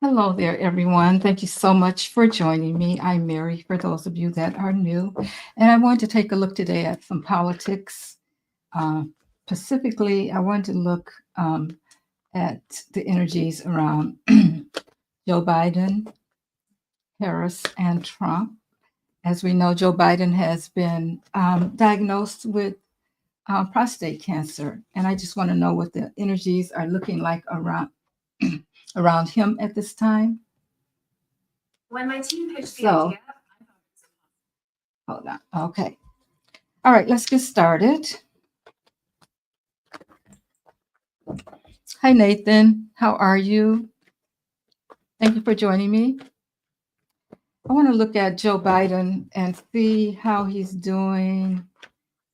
Hello there, everyone. Thank you so much for joining me. I'm Mary, for those of you that are new. And I wanted to take a look today at some politics. Uh, Specifically, I wanted to look at the energies around Joe Biden, Harris, and Trump. As we know, Joe Biden has been diagnosed with prostate cancer. And I just want to know what the energies are looking like around him at this time. When my team pitched the idea, hold on. Okay. All right, let's get started. Hi, Nathan. How are you? Thank you for joining me. I want to look at Joe Biden and see how he's doing,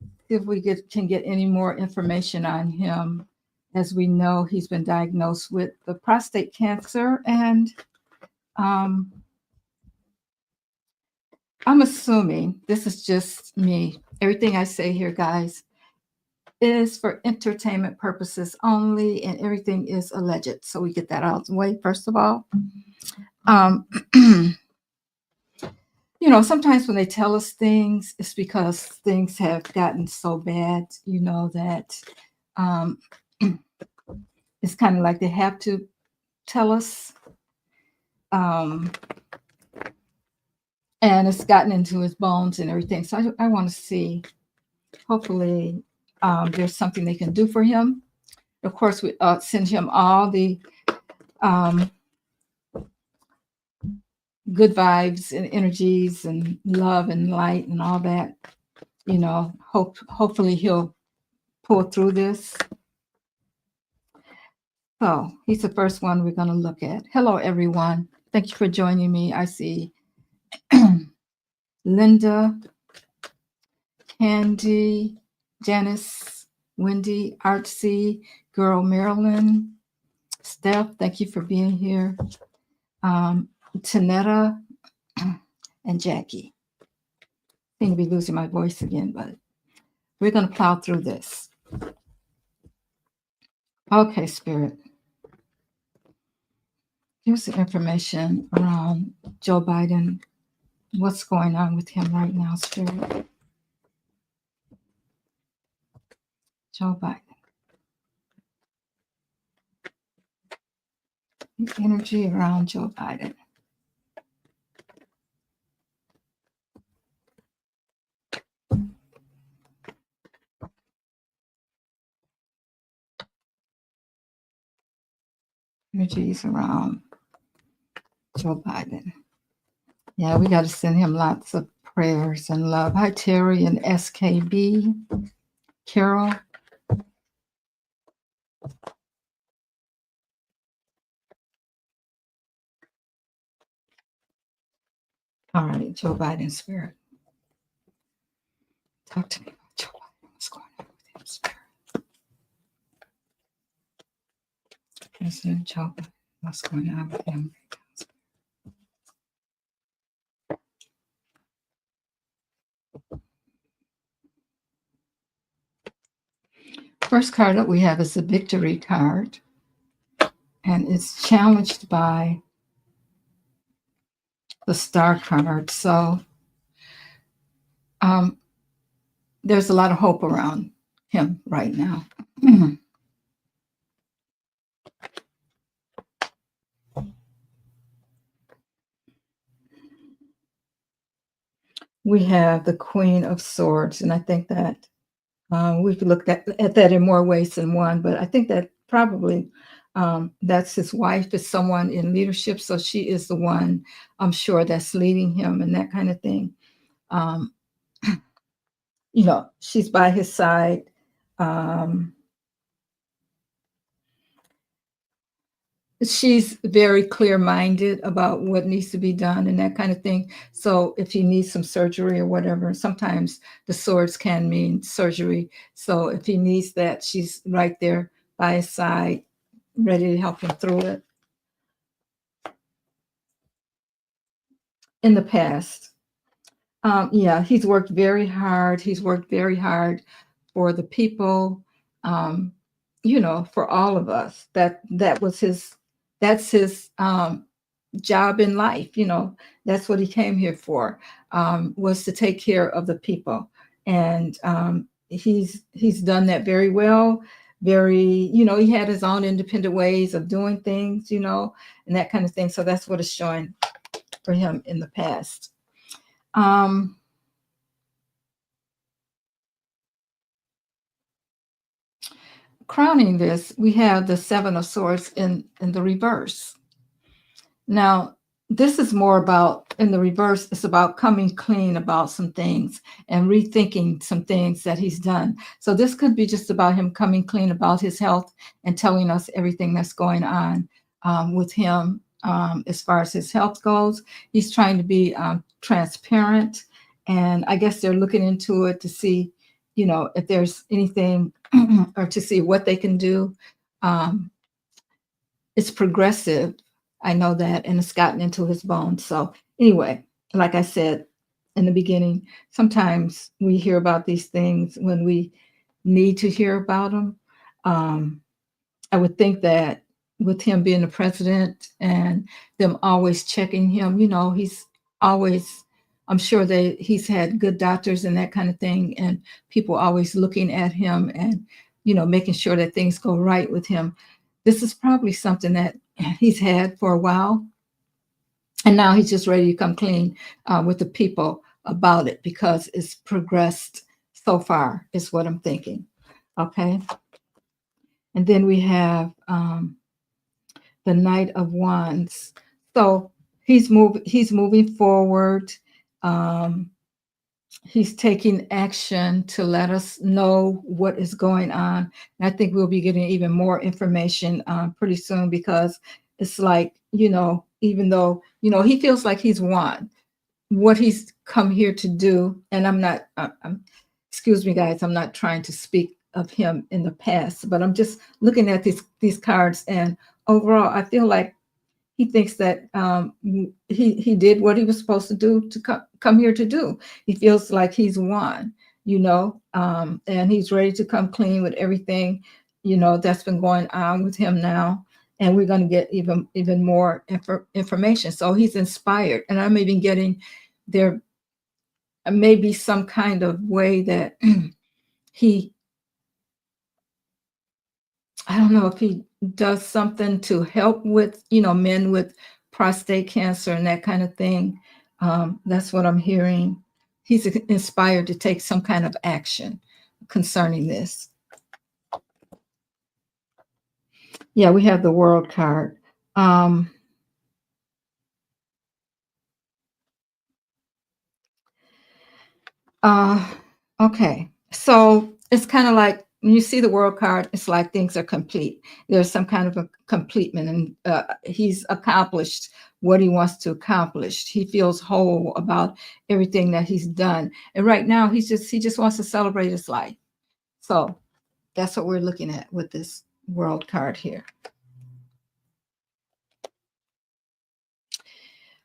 see if we can get any more information on him. As we know, he's been diagnosed with the prostate cancer, and um, I'm assuming this is just me. Everything I say here, guys, is for entertainment purposes only, and everything is alleged. So we get that out of the way, first of all. You know, sometimes when they tell us things, it's because things have gotten so bad, that um, it's kind of like they have to tell us. Um, and it's gotten into his bones and everything. So I want to see, hopefully, there's something they can do for him. Of course, we send him all the um, good vibes and energies and love and light and all that. Hopefully he'll pull through this. So he's the first one we're going to look at. Hello, everyone. Thank you for joining me. I see Linda, Candy, Janice, Wendy, Artsy, Girl Marilyn, Steph, thank you for being here. Tanetta and Jackie. I seem to be losing my voice again, but we're going to plow through this. Okay, Spirit. Here's the information around Joe Biden. What's going on with him right now, Spirit? Joe Biden. The energy around Joe Biden. Energies around Joe Biden. Yeah, we got to send him lots of prayers and love. Hi, Terry and SKB. Carol. All right, Joe Biden Spirit. Talk to me about Joe Biden. What's going on with him, Spirit? President Joe Biden. What's going on with him? First card that we have is the victory card, and it's challenged by the star card. So there's a lot of hope around him right now. We have the Queen of Swords, and I think that we could look at that in more ways than one, but I think that probably that's his wife is someone in leadership, so she is the one, I'm sure, that's leading him and that kind of thing. She's by his side. She's very clear-minded about what needs to be done and that kind of thing. So if he needs some surgery or whatever, sometimes the swords can mean surgery. So if he needs that, she's right there by his side, ready to help him through it. In the past, yeah, he's worked very hard. He's worked very hard for the people, for all of us. That's his job in life. That's what he came here for, was to take care of the people. And he's done that very well. Very, he had his own independent ways of doing things, and that kind of thing. So that's what it's showing for him in the past. Um, Crowning this, we have the Seven of Swords in the reverse. Now, this is more about, in the reverse, it's about coming clean about some things and rethinking some things that he's done. So this could be just about him coming clean about his health and telling us everything that's going on with him as far as his health goes. He's trying to be transparent, and I guess they're looking into it to see, if there's anything or to see what they can do. Um, it's progressive. I know that, and it's gotten into his bones. So anyway, like I said in the beginning, sometimes we hear about these things when we need to hear about them. Um, I would think that with him being the president and them always checking him, he's always, I'm sure that he's had good doctors and that kind of thing, and people always looking at him and, making sure that things go right with him. This is probably something that he's had for a while, and now he's just ready to come clean with the people about it because it's progressed so far, is what I'm thinking. Okay. And then we have the Knight of Wands. So he's moving forward. Um, he's taking action to let us know what is going on. And I think we'll be getting even more information pretty soon, because it's like, even though, he feels like he's won what he's come here to do. And excuse me, guys, I'm not trying to speak of him in the past, but I'm just looking at these cards, and overall, I feel like he thinks that he did what he was supposed to do to come here to do. He feels like he's won, and he's ready to come clean with everything, that's been going on with him now. And we're going to get even more information. So he's inspired, and I'm even getting there may be some kind of way that he, I don't know if he does something to help with, men with prostate cancer and that kind of thing. That's what I'm hearing. He's inspired to take some kind of action concerning this. Yeah, we have the World card. Um, okay, so it's kind of like when you see the World card, it's like things are complete. There's some kind of a completement, and he's accomplished what he wants to accomplish. He feels whole about everything that he's done, and right now he just wants to celebrate his life. So that's what we're looking at with this World card here.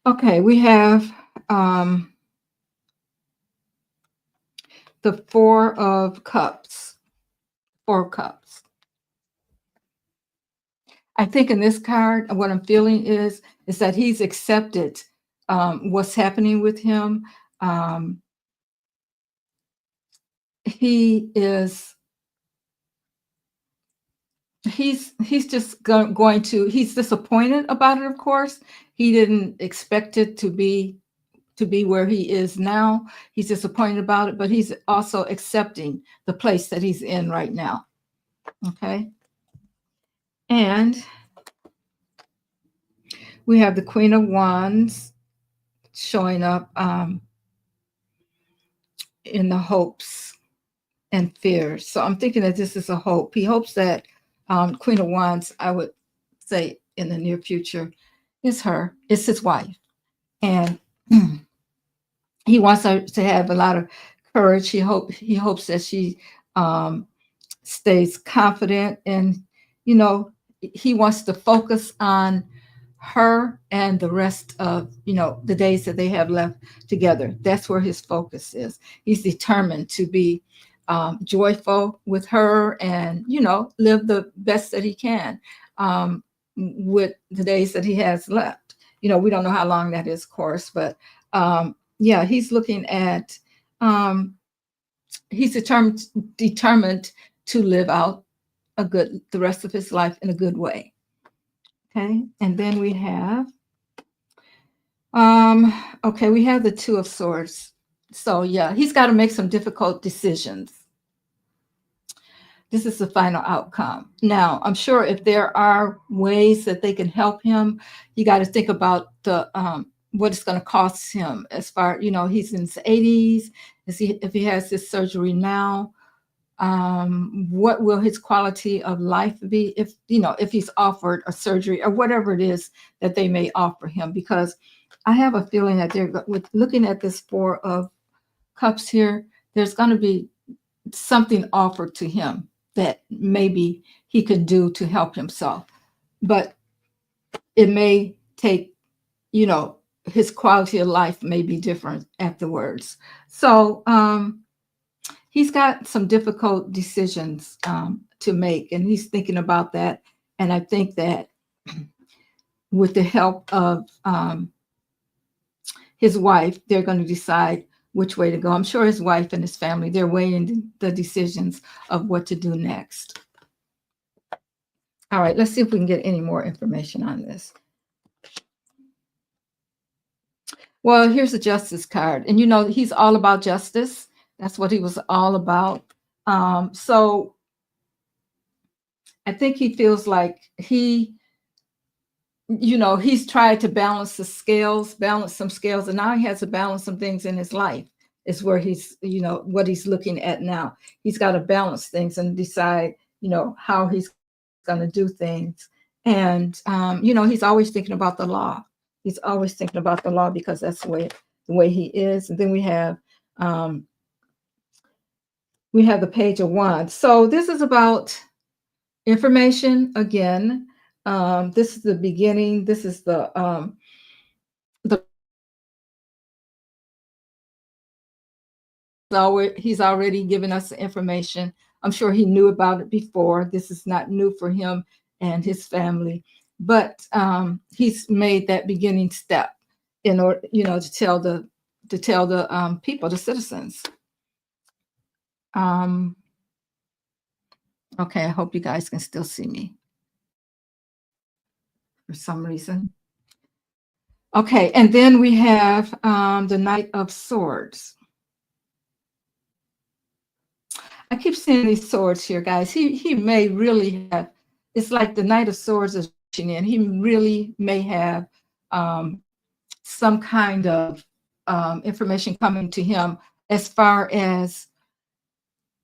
Okay, we have the Four of Cups. Four of Cups. I think in this card, what I'm feeling is that he's accepted what's happening with him. Um, he is he's just going to, he's disappointed about it. Of course, he didn't expect it to be where he is now. He's disappointed about it, but he's also accepting the place that he's in right now. Okay, and we have the Queen of Wands showing up in the hopes and fears. So I'm thinking that this is a hope. He hopes that Queen of Wands, I would say in the near future, is his wife. And he wants her to have a lot of courage. He hopes that she stays confident, and he wants to focus on her and the rest of the days that they have left together. That's where his focus is. He's determined to be joyful with her, and live the best that he can with the days that he has left. we don't know how long that is, of course, but yeah, he's looking at, um, he's determined to live out the rest of his life in a good way. Okay. And then we have, um, okay, we have the Two of Swords. So yeah, he's got to make some difficult decisions. This is the final outcome. Now, I'm sure if there are ways that they can help him, you got to think about the what it's going to cost him. As far, he's in his 80s. If he has this surgery now, what will his quality of life be if he's offered a surgery or whatever it is that they may offer him? Because I have a feeling that with looking at this Four of Cups here, there's going to be something offered to him that maybe he could do to help himself. But it may take, his quality of life may be different afterwards. So he's got some difficult decisions to make, and he's thinking about that. And I think that with the help of his wife, they're going to decide which way to go. I'm sure his wife and his family, they're weighing the decisions of what to do next. All right, let's see if we can get any more information on this. Well, here's a justice card. And he's all about justice. That's what he was all about. So I think he feels like he's tried to balance some scales, and now he has to balance some things in his life. Is where he's, what he's looking at now. He's got to balance things and decide, how he's going to do things. And, he's always thinking about the law. He's always thinking about the law because that's the way he is. And then we have the Page of Wands. So this is about information again. This is the beginning. This is the he's already given us the information. I'm sure he knew about it before. This is not new for him and his family, but he's made that beginning step in order, to tell the people, the citizens. Okay, I hope you guys can still see me for some reason. Okay, and then we have the Knight of Swords. I keep seeing these swords here, guys. He may really have. It's like the Knight of Swords is reaching in. He really may have some kind of information coming to him as far as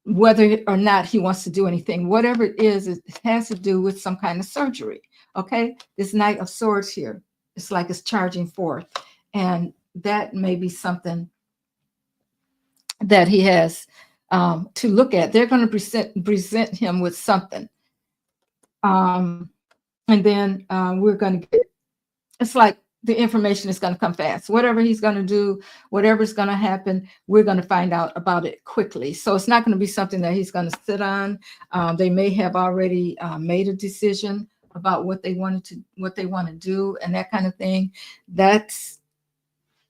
whether or not he wants to do anything. Whatever it is, it has to do with some kind of surgery. Okay, this Knight of Swords here, it's like it's charging forth, and that may be something that he has to look at. They're going to present him with something, and then we're going to get. It's like the information is going to come fast. Whatever he's going to do, whatever's going to happen, we're going to find out about it quickly. So it's not going to be something that he's going to sit on. They may have already made a decision about what they want to do, and that kind of thing. That's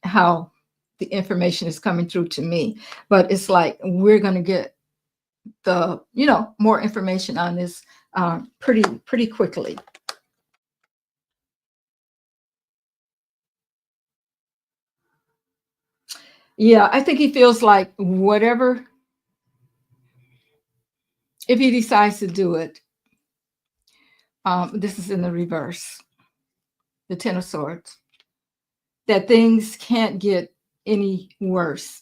how the information is coming through to me. But it's like we're going to get the more information on this pretty quickly. Yeah, I think he feels like whatever, if he decides to do it, this is in the reverse, the Ten of Swords, that things can't get any worse.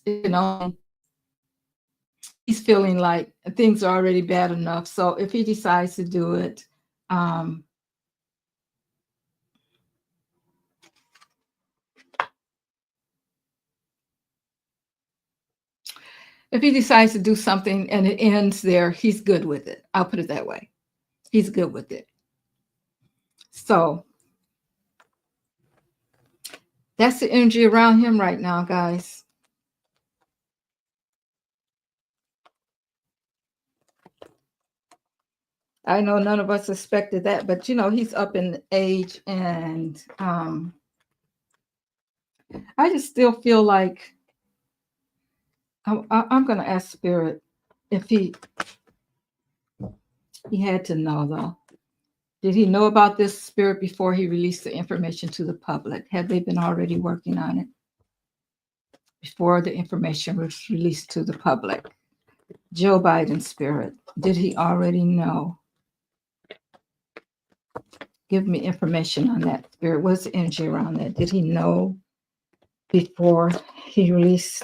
He's feeling like things are already bad enough. So if he decides to do it, if he decides to do something and it ends there, he's good with it. I'll put it that way. He's good with it. So that's the energy around him right now, guys. I know none of us expected that, but he's up in age, and I just still feel like I'm going to ask Spirit if he had to know, though. Did he know about this, Spirit, before he released the information to the public? Had they been already working on it before the information was released to the public? Joe Biden, Spirit, did he already know? Give me information on that, Spirit. What's the energy around that? Did he know before he released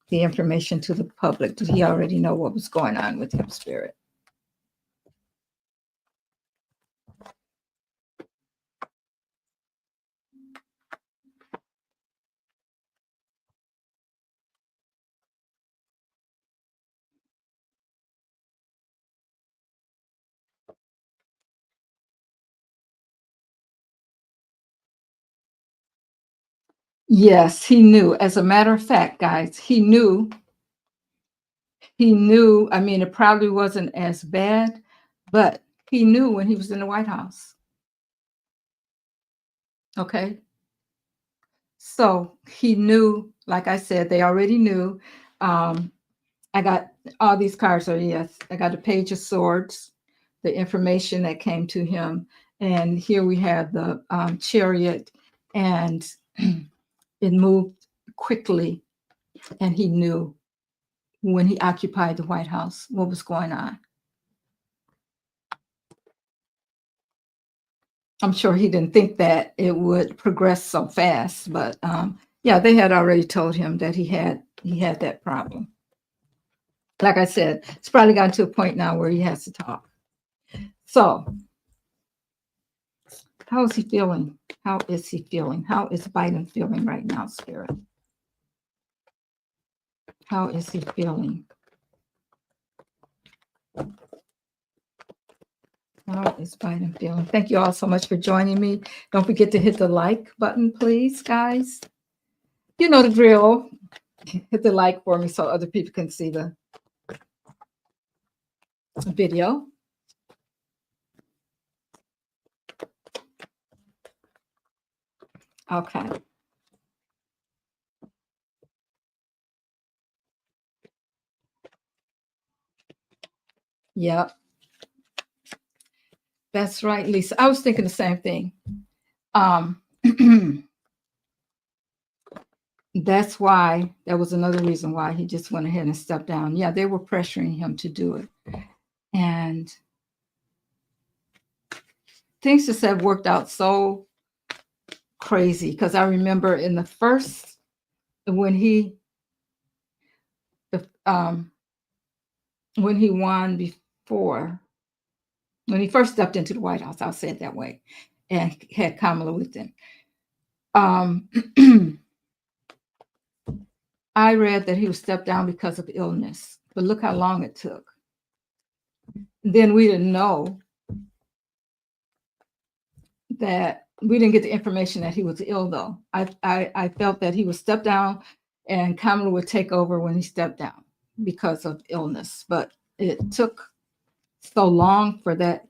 the information to the public? Did he already know what was going on with him, Spirit? Yes, he knew. As a matter of fact, guys, he knew. He knew. I mean, it probably wasn't as bad, but he knew when he was in the White House. Okay. So he knew, like I said, they already knew. I got all these cards are yes. I got a page of swords, the information that came to him. And here we have the chariot, and it moved quickly. And he knew when he occupied the White House what was going on. I'm sure he didn't think that it would progress so fast, but yeah, they had already told him that he had that problem. Like I said, it's probably gotten to a point now where he has to talk. So, how is he feeling? How is he feeling? How is Biden feeling right now, Spirit? How is he feeling? How is Biden feeling? Thank you all so much for joining me. Don't forget to hit the like button, please, guys. You know the drill. Hit the like for me so other people can see the video. Okay. Yep. That's right, Lisa. I was thinking the same thing. Um, that's why that was another reason why he just went ahead and stepped down. Yeah, they were pressuring him to do it. And things just have worked out so crazy because I remember in the first when he um when he won before when he first stepped into the White House, I'll say it that way, and had Kamala with him. Um I read that he was stepped down because of illness, but look how long it took. Then we didn't know that we didn't get the information that he was ill, though. I felt that he would step down and Kamala would take over when he stepped down because of illness. But it took so long for that,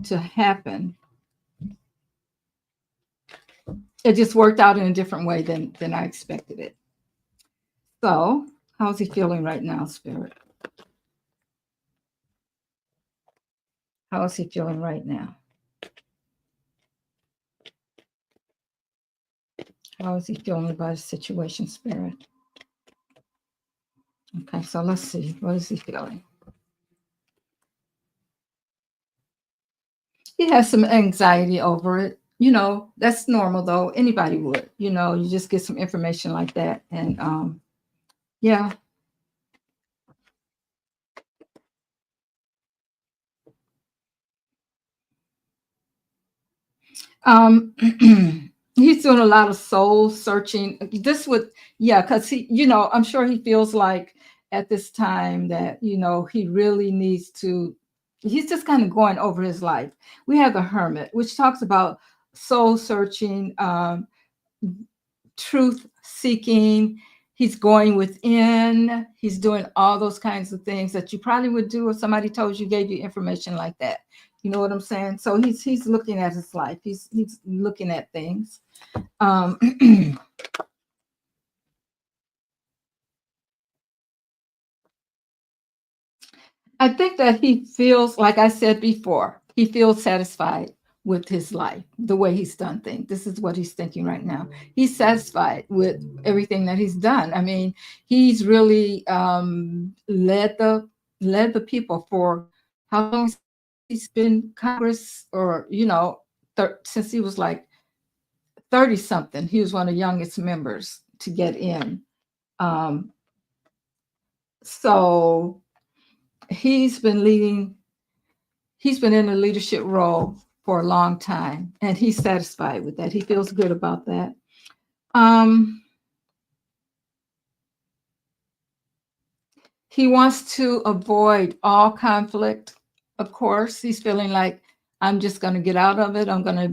to happen. It just worked out in a different way than I expected it. So, how's he feeling right now, Spirit? How is he feeling right now? How is he feeling about his situation, Spirit? Okay, so let's see. What is he feeling? He has some anxiety over it. That's normal though. Anybody would. You just get some information like that. And yeah. Um he's doing a lot of soul searching. This would, yeah, because I'm sure he feels like at this time that, he really needs to, he's just kind of going over his life. We have the Hermit, which talks about soul searching, truth seeking. He's going within. He's doing all those kinds of things that you probably would do if somebody told you, gave you information like that. You know what I'm saying? So he's looking at his life. He's looking at things. Um, I think that he feels, like I said before, he feels satisfied with his life, the way he's done things. This is what he's thinking right now. He's satisfied with everything that he's done. I mean, he's really led the people for how long he's been Congress, or since he was like 30 something. He was one of the youngest members to get in. Um, so he's been leading he's been in a leadership role for a long time, and he's satisfied with that. He feels good about that. Um, he wants to avoid all conflict. Of course, he's feeling like, I'm just going to get out of it. I'm going to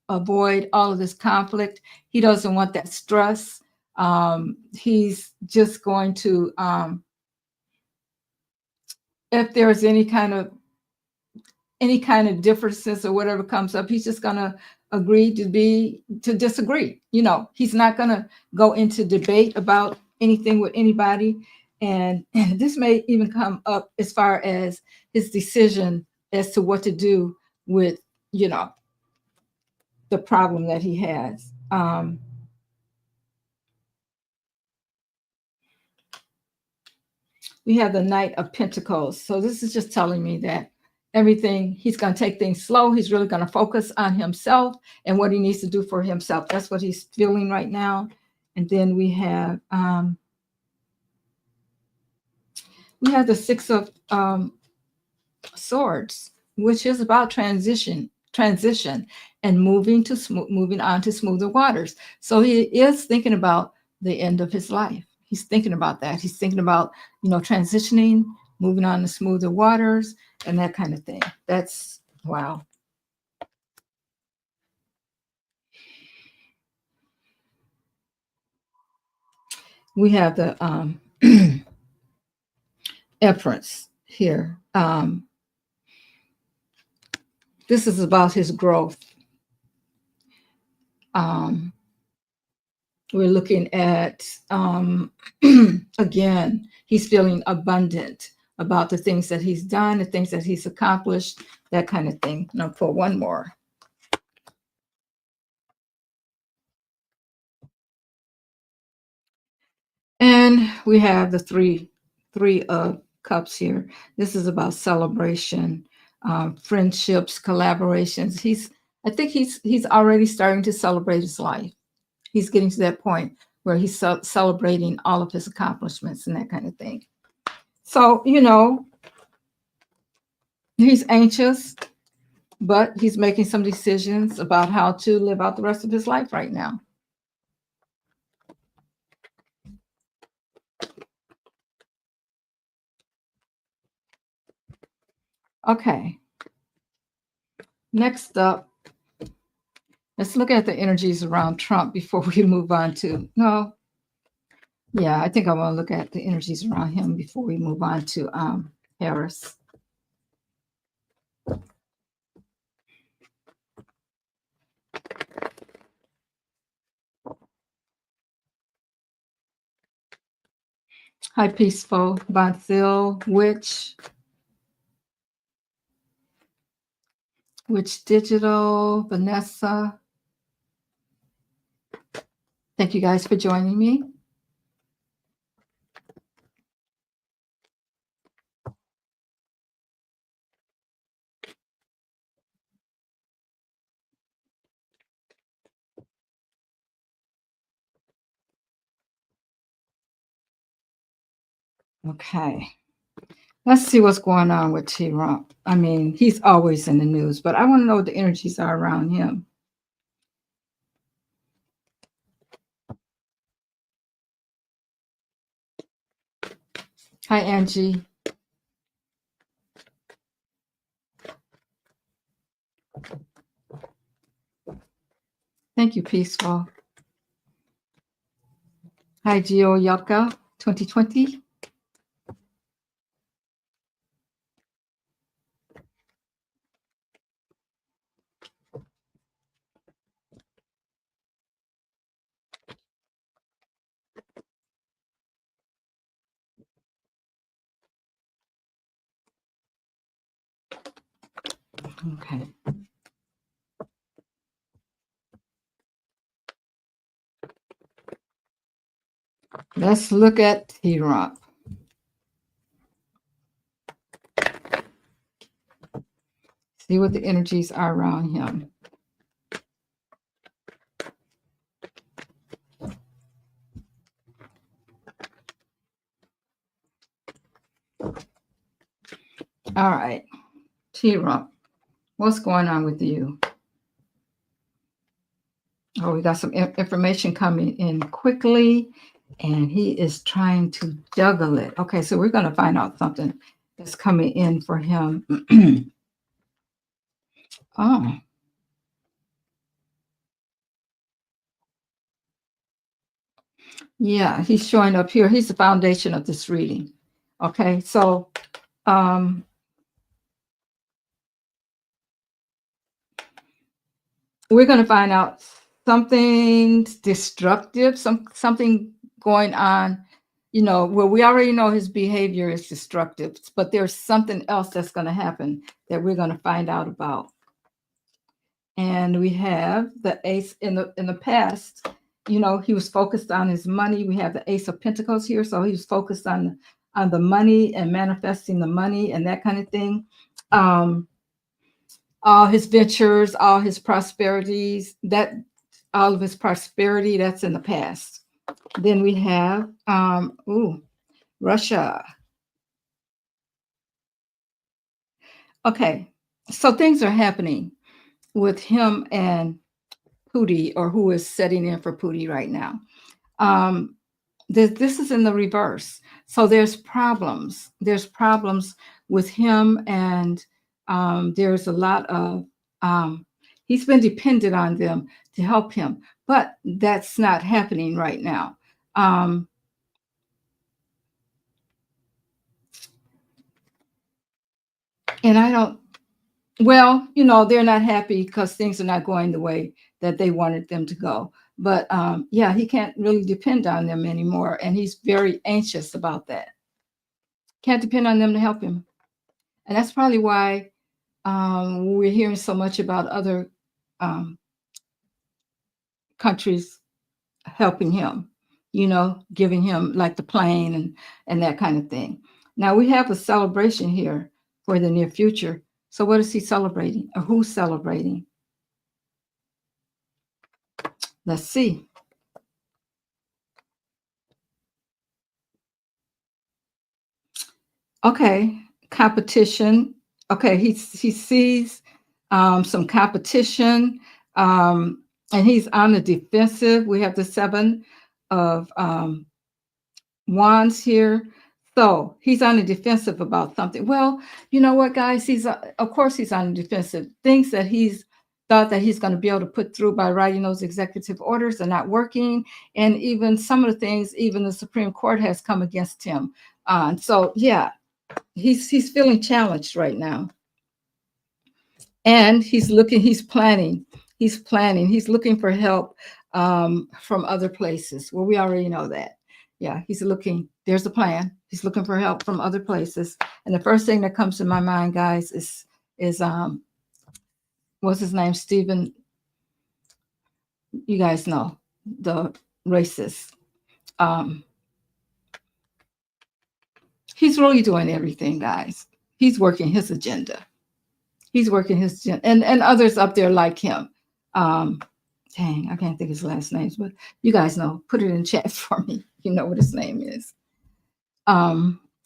avoid all of this conflict. He doesn't want that stress. He's just going to, if there's any kind of differences or whatever comes up, he's just going to agree to disagree. He's not going to go into debate about anything with anybody. And this may even come up as far as his decision as to what to do with, you know, the problem that he has. We have the Knight of Pentacles. So this is just telling me that he's going to take things slow. He's really going to focus on himself and what he needs to do for himself. That's what he's feeling right now. And then we have the Six of Swords, which is about transition, and moving on to smoother waters. So he is thinking about the end of his life. He's thinking about that. He's thinking about, transitioning, moving on to smoother waters, and that kind of thing. That's wow. We have the Empress here. This is about his growth. Um, we're looking at, again, he's feeling abundant about the things that he's done, the things that he's accomplished, that kind of thing. Now for one more. And we have the three of cups here. This is about celebration, friendships, collaborations. I think he's already starting to celebrate his life. He's getting to that point where he's celebrating all of his accomplishments and that kind of thing. So, he's anxious, but he's making some decisions about how to live out the rest of his life right now. Okay. Next up, let's look at the energies around Trump before we move on to, no, yeah, I think I want to look at the energies around him before we move on to Harris. Hi, Peaceful, Bonzil, Witch Digital, Vanessa. Thank you guys for joining me. Okay. Let's see what's going on with T-Rump. I mean, he's always in the news, but I want to know what the energies are around him. Hi, Angie. Thank you, Peaceful. Hi, Gio Yaka, 2020. Okay. Let's look at T-Rump. See what the energies are around him. All right. T-Rump, what's going on with you? Oh, we got some information coming in quickly, and he is trying to juggle it. Okay, so we're going to find out something that's coming in for him. Oh, yeah, he's showing up here. He's the foundation of this reading. Okay, so um, we're going to find out something destructive, something going on, where we already know his behavior is destructive, but there's something else that's going to happen that we're going to find out about. And we have the ace in the past. He was focused on his money. We have the Ace of Pentacles here, so he was focused on the money and manifesting the money and that kind of thing. All his ventures, all his prosperities, all of his prosperity, that's in the past. Then we have Russia. Okay, so things are happening with him and Pootie, or who is setting in for Pootie right now. This is in the reverse. So there's problems. There's problems with him, and there's a lot of he's been dependent on them to help him, but that's not happening right now. And I don't. Well, they're not happy because things are not going the way that they wanted them to go. But yeah, he can't really depend on them anymore, and he's very anxious about that. Can't depend on them to help him, and that's probably why we're hearing so much about other countries helping him, giving him like the plane and that kind of thing. Now we have a celebration here for the near future. So what is he celebrating, or who's celebrating? Let's see. Okay, competition. Okay, he sees some competition, and he's on the defensive. We have the 7 of wands here. So he's on the defensive about something. Well, you know what, guys? Of course he's on the defensive. Things that he's thought that he's going to be able to put through by writing those executive orders are not working. And even some of the things, even the Supreme Court has come against him. So yeah, he's feeling challenged right now. And he's planning, he's looking for help from other places. Well, we already know that. Yeah, there's a plan. He's looking for help from other places. And the first thing that comes to my mind, guys, is what's his name? Stephen. You guys know, the racist. He's really doing everything, guys. He's working his agenda. And others up there like him. Dang, I can't think his last names, but you guys know. Put it in chat for me. You know what his name is.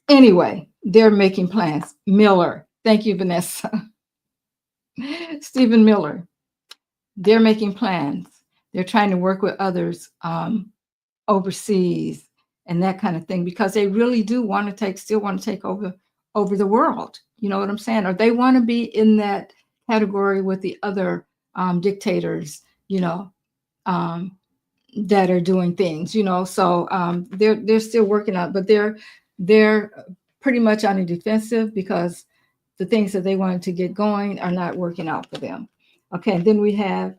Anyway, they're making plans. Miller. Thank you, Vanessa. Stephen Miller. They're making plans. They're trying to work with others overseas and that kind of thing, because they really do still want to take over the world. You know what I'm saying? Or they want to be in that category with the other dictators, that are doing things, So they're still working out, but they're pretty much on the defensive because the things that they wanted to get going are not working out for them. Okay, then we have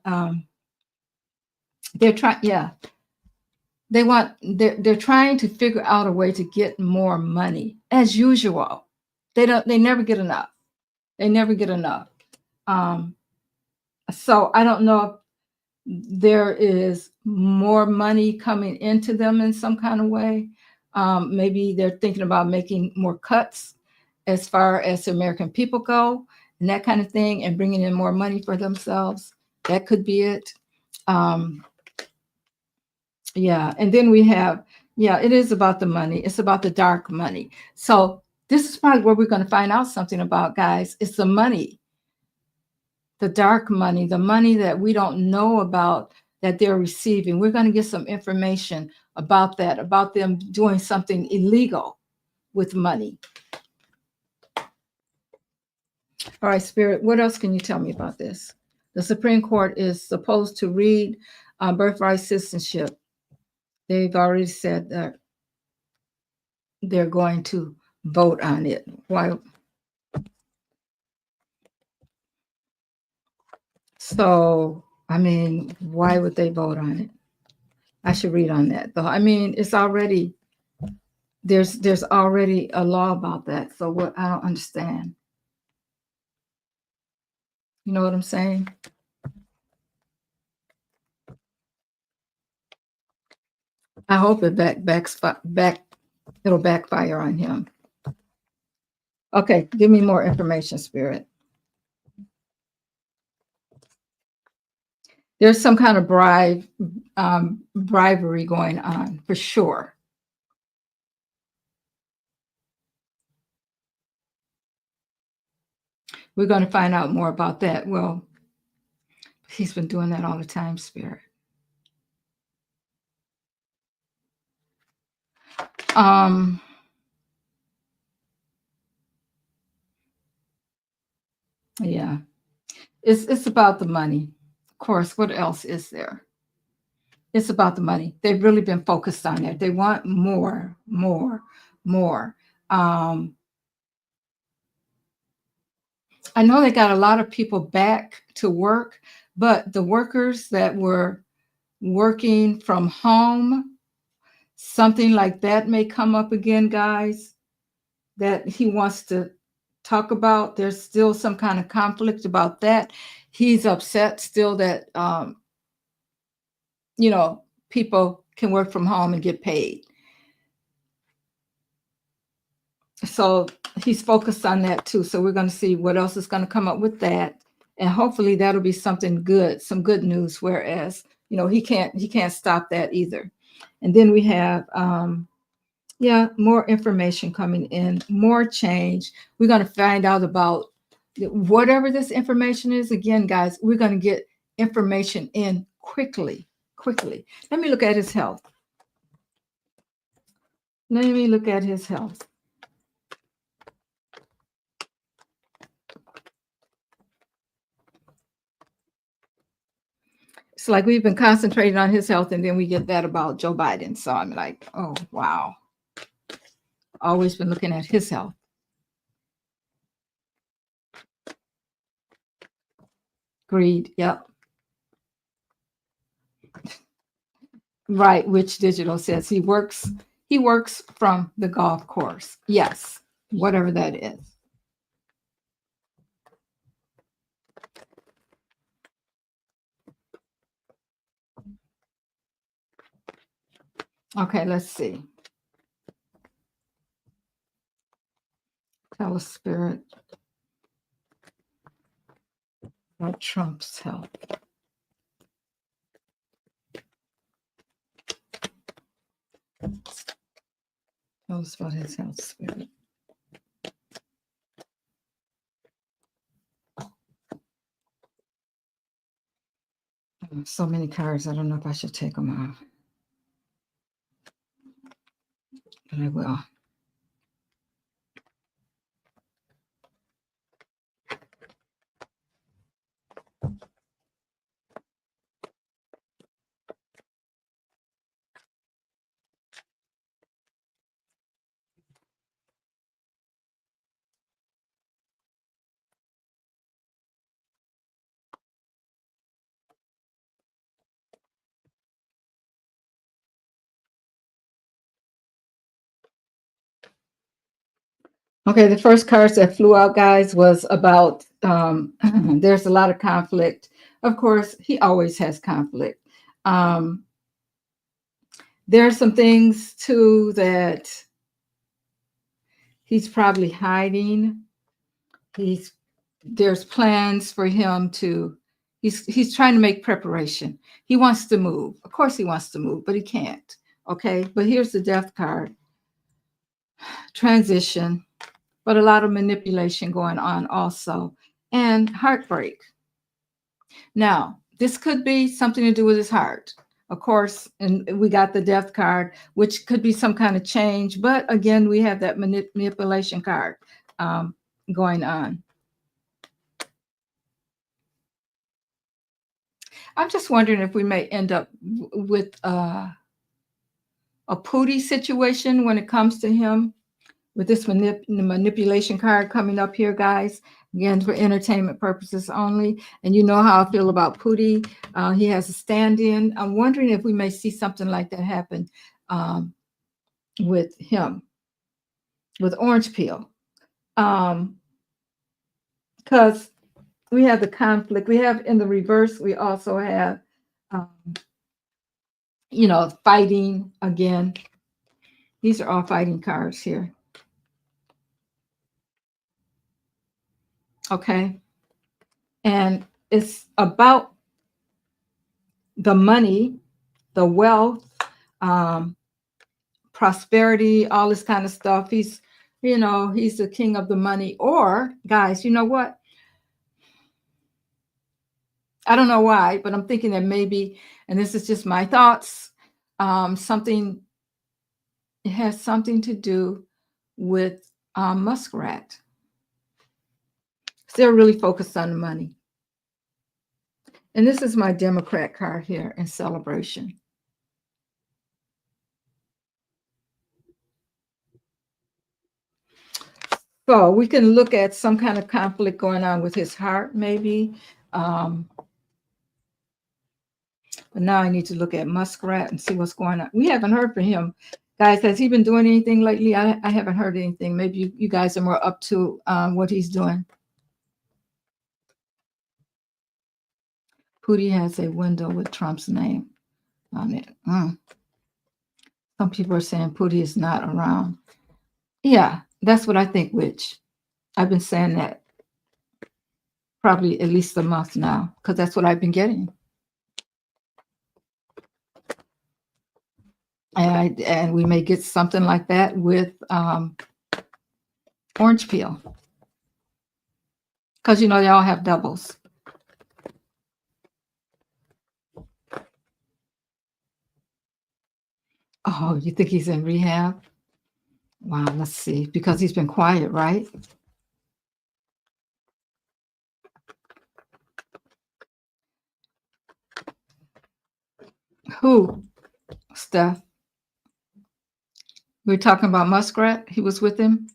they're trying. Yeah, they're trying to figure out a way to get more money as usual. They never get enough. They never get enough. Um, so I don't know if there is more money coming into them in some kind of way. Maybe they're thinking about making more cuts as far as the American people go and that kind of thing, and bringing in more money for themselves. That could be it. Um, yeah. And then we have, yeah, it is about the money. It's about the dark money. So this is probably where we're going to find out something about, guys. It's the money, the dark money, the money that we don't know about that they're receiving. We're going to get some information about that, about them doing something illegal with money. All right, Spirit, what else can you tell me about this? The Supreme Court is supposed to read birthright citizenship. They've already said that they're going to vote on it. Why? So, I mean, why would they vote on it? I should read on that, though. I mean, it's already there's already a law about that. So what? I don't understand. You know what I'm saying? I hope it back it'll backfire on him. Okay, give me more information, Spirit. There's some kind of bribery going on for sure. We're going to find out more about that. Well, he's been doing that all the time, Spirit. Um, yeah, it's about the money. Of course, what else is there? It's about the money. They've really been focused on it. They want more, more, more. Um, I know they got a lot of people back to work, but the workers that were working from home, something like that may come up again, guys, that he wants to talk about. There's still some kind of conflict about that. He's upset still that, people can work from home and get paid. So he's focused on that too. So we're going to see what else is going to come up with that, and hopefully that'll be something good, some good news. Whereas he can't stop that either. And then we have more information coming in, more change. We're going to find out about whatever this information is. Again, guys, we're going to get information in quickly, quickly. Let me look at his health. Let me look at his health. It's like we've been concentrating on his health, and then we get that about Joe Biden. So I'm like, oh, wow. Always been looking at his health. Greed. Yep. Right. Which Digital says he works from the golf course. Yes. Whatever that is. Okay, let's see. Tell us, Spirit, about Trump's health. Tell us about his health, Spirit. So many cards. I don't know if I should take them off, but I will. Okay, the first cards that flew out, guys, was about there's a lot of conflict. Of course, he always has conflict. Um, there are some things too that he's probably hiding. He's There's plans for him to. He's trying to make preparation. He wants to move. Of course, he wants to move, but he can't. Okay, but here's the death card: transition, but a lot of manipulation going on also, and heartbreak. Now, this could be something to do with his heart, of course, and we got the death card, which could be some kind of change. But again, we have that manipulation card um, going on. I'm just wondering if we may end up with a Pootie situation when it comes to him with this manipulation card coming up here, guys. Again, for entertainment purposes only. And you know how I feel about Pootie. He has a stand-in. I'm wondering if we may see something like that happen with him, with Orange Peel. Because we have the conflict. We have in the reverse, we also have, um, fighting again. These are all fighting cards here. Okay. And it's about the money, the wealth, um, prosperity, all this kind of stuff. He's the king of the money. Or, guys, you know what? I don't know why, but I'm thinking that maybe, and this is just my thoughts, something, it has something to do with Muskrat. They're really focused on the money. And this is my Democrat card here in celebration. So we can look at some kind of conflict going on with his heart, maybe. But now I need to look at Muskrat and see what's going on. We haven't heard from him. Guys, has he been doing anything lately? I haven't heard anything. Maybe you guys are more up to what he's doing. Pootie has a window with Trump's name on it. Some people are saying Pootie is not around. Yeah, that's what I think, Witch. I've been saying that probably at least a month now, because that's what I've been getting. And we may get something like that with Orange Peel, because they all have doubles. Oh, you think he's in rehab? Wow, let's see, because he's been quiet, right? Who? Steph. We're talking about Muskrat. He was with him.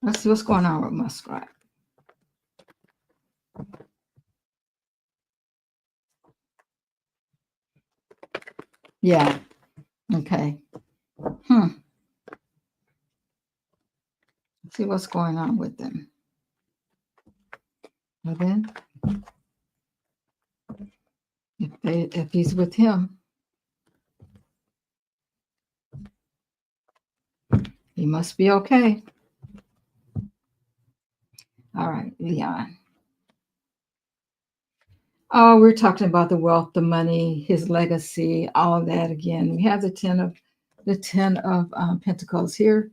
Let's see what's going on with Muskrat. Yeah. Okay. Let's see what's going on with them. And then, if he's with him, he must be okay. All right, Leon. Oh, we're talking about the wealth, the money, his legacy, all of that again. We have the ten of Pentacles here.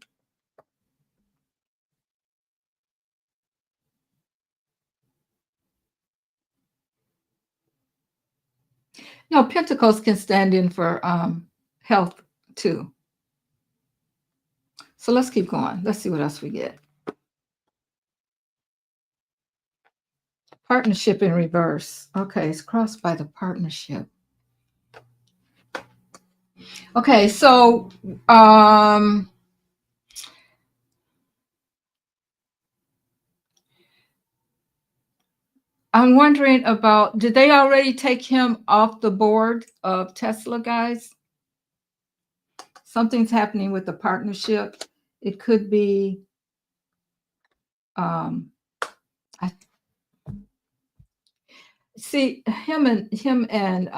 Pentacles can stand in for health too. So let's keep going. Let's see what else we get. Partnership in reverse. Okay, it's crossed by the partnership. Okay, so I'm wondering about, did they already take him off the board of Tesla, guys? something's happening with the partnership. It could be, I see him and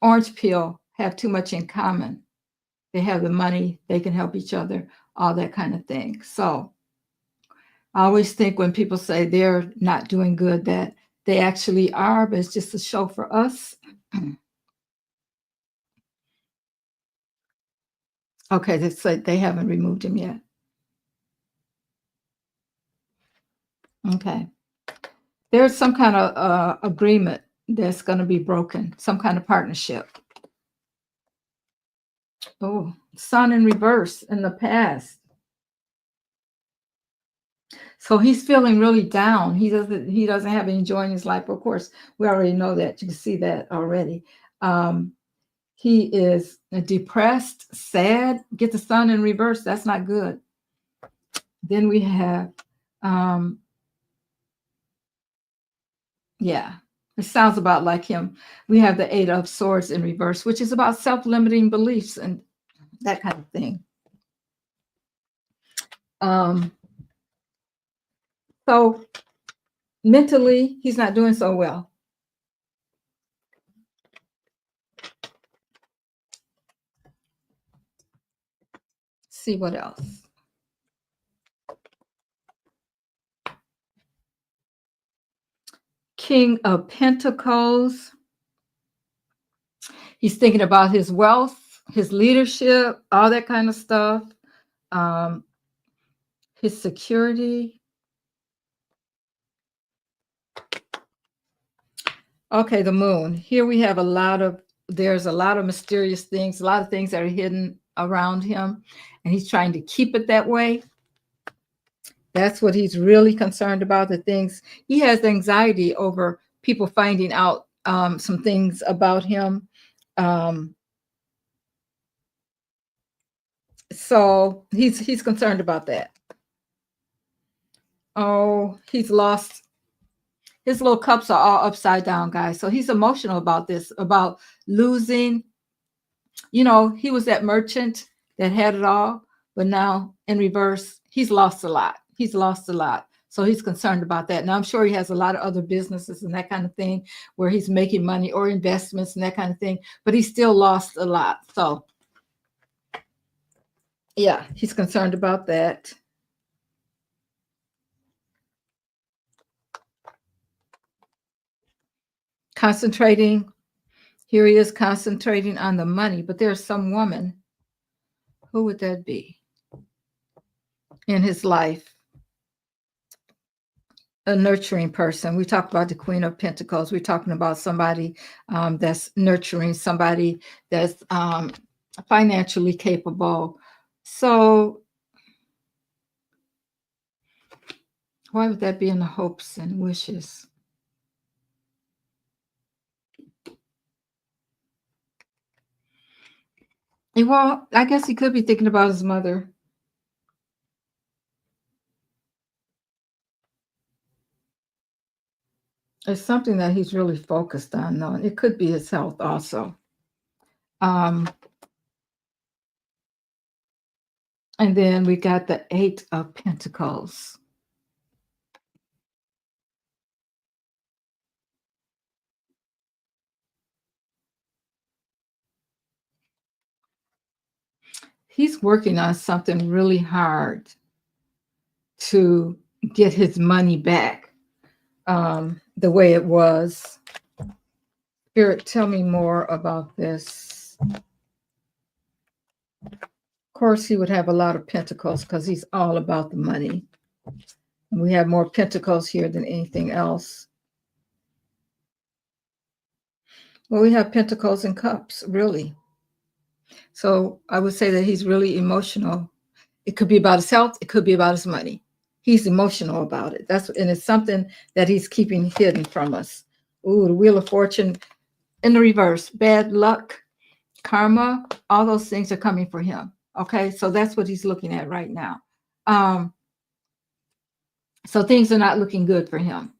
Orange Pill have too much in common. They have the money, they can help each other, all that kind of thing. So I always think when people say they're not doing good, that they actually are, but it's just a show for us. Okay, they say they haven't removed him yet. Okay. There's some kind of agreement that's going to be broken, some kind of partnership. Oh, sun in reverse in the past. So he's feeling really down. He doesn't have any joy in his life. Of course, we already know that. You can see that already. He is depressed, sad. Get the sun in reverse. That's not good. Then we have, yeah, it sounds about like him. We have the Eight of Swords in reverse, which is about self-limiting beliefs and that kind of thing. So mentally, he's not doing so well. See what else. King of Pentacles. He's thinking about his wealth, his leadership, all that kind of stuff. His security. Okay, the moon. Here we have there's a lot of mysterious things, a lot of things that are hidden around him, and he's trying to keep it that way. That's what he's really concerned about, the things. He has anxiety over people finding out some things about him. So he's concerned about that. Oh, he's lost. His little cups are all upside down, guys. So he's emotional about this, about losing. You know, he was that merchant that had it all, but now in reverse, he's lost a lot. He's lost a lot. So he's concerned about that. Now, I'm sure he has a lot of other businesses and that kind of thing where he's making money or investments and that kind of thing, but he still lost a lot. So, yeah, he's concerned about that. Concentrating. Here he is concentrating on the money, but there's some woman. Who would that be in his life? A nurturing person. We talked about the Queen of Pentacles. We're talking about somebody that's nurturing, somebody that's financially capable. So why would that be in the hopes and wishes? Well, I guess he could be thinking about his mother. It's something that he's really focused on, though. It could be his health also. And then we got the Eight of Pentacles. He's working on something really hard to get his money back the way it was. Spirit, tell me more about this. Of course, he would have a lot of pentacles because he's all about the money. And we have more pentacles here than anything else. Well, we have pentacles and cups, really. So I would say that he's really emotional. It could be about his health. It could be about his money. He's emotional about it. And it's something that he's keeping hidden from us. Ooh, the Wheel of Fortune in the reverse. Bad luck, karma, all those things are coming for him. Okay, so that's what he's looking at right now. So things are not looking good for him.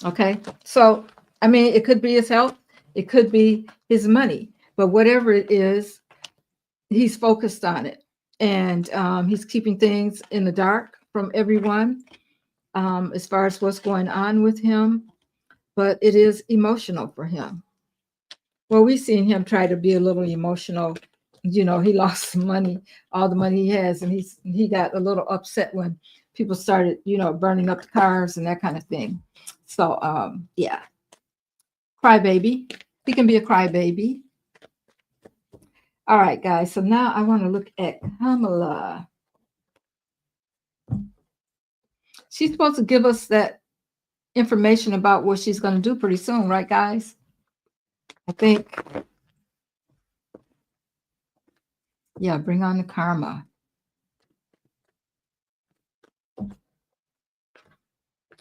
Okay, so I mean, it could be his health. It could be his money, but whatever it is, he's focused on it, and he's keeping things in the dark from everyone as far as what's going on with him. But it is emotional for him. Well, we've seen him try to be a little emotional. You know, he lost some money, all the money he has, and he got a little upset when people started, burning up the cars and that kind of thing. So, yeah, crybaby. He can be a crybaby. All right, guys. So now I want to look at Kamala. She's supposed to give us that information about what she's going to do pretty soon, right, guys? I think. Yeah, bring on the karma.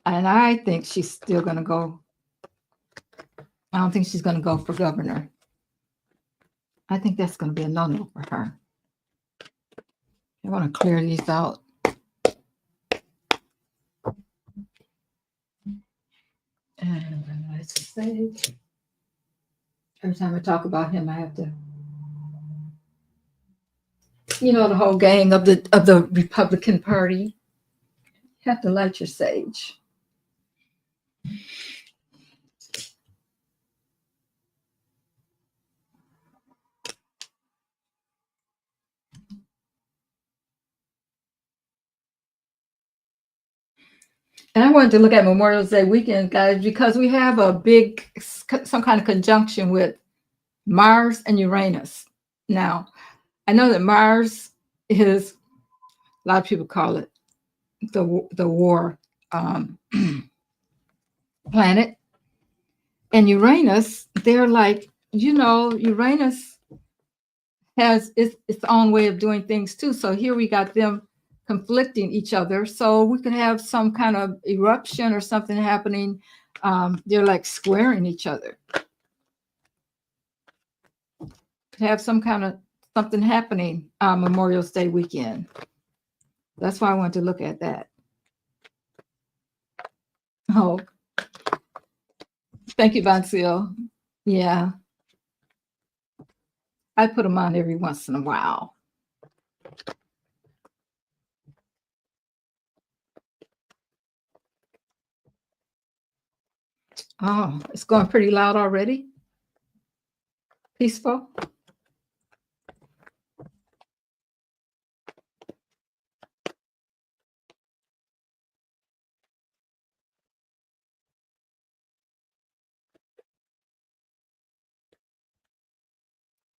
And I think she's still going to go. I don't think she's going to go for governor. I think that's going to be a no-no for her. I want to clear these out. And let's say, every time I talk about him, I have to, the whole gang of the Republican Party. You have to light your sage. And I wanted to look at Memorial Day weekend, guys, because we have some kind of conjunction with Mars and Uranus. Now, I know that Mars is, a lot of people call it the war planet. And Uranus, they're like, Uranus has its own way of doing things too. So here we got them conflicting each other. So we could have some kind of eruption or something happening. They're like squaring each other. Could have some kind of something happening Memorial Day weekend. That's why I wanted to look at that. Oh, thank you, Vancille. Yeah, I put them on every once in a while. Oh, it's going pretty loud already. Peaceful.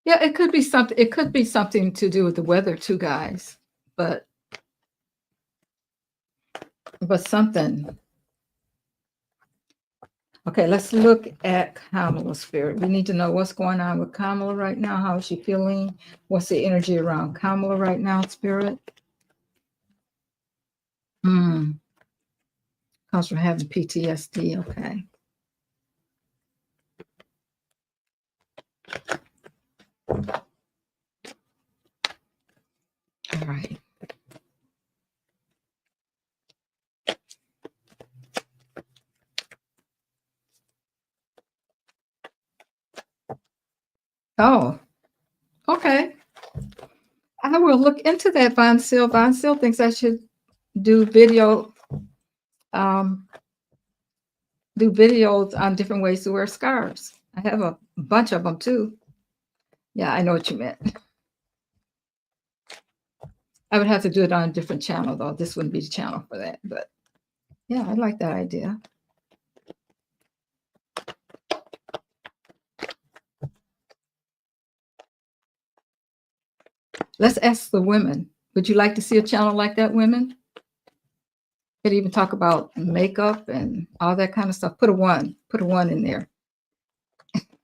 Yeah, it could be something. It could be something to do with the weather too, guys. But something. Okay, let's look at Kamala spirit. We need to know what's going on with Kamala right now. How is she feeling? What's the energy around Kamala right now, spirit? Comes from having PTSD. Okay. All right. Oh, okay. I will look into that, Von Sil. Von Sil thinks I should do um, videos on different ways to wear scarves. I have a bunch of them too. Yeah, I know what you meant. I would have to do it on a different channel though. This wouldn't be the channel for that, but yeah, I like that idea. Let's ask the women. Would you like to see a channel like that, women? Could even talk about makeup and all that kind of stuff. Put a one in there.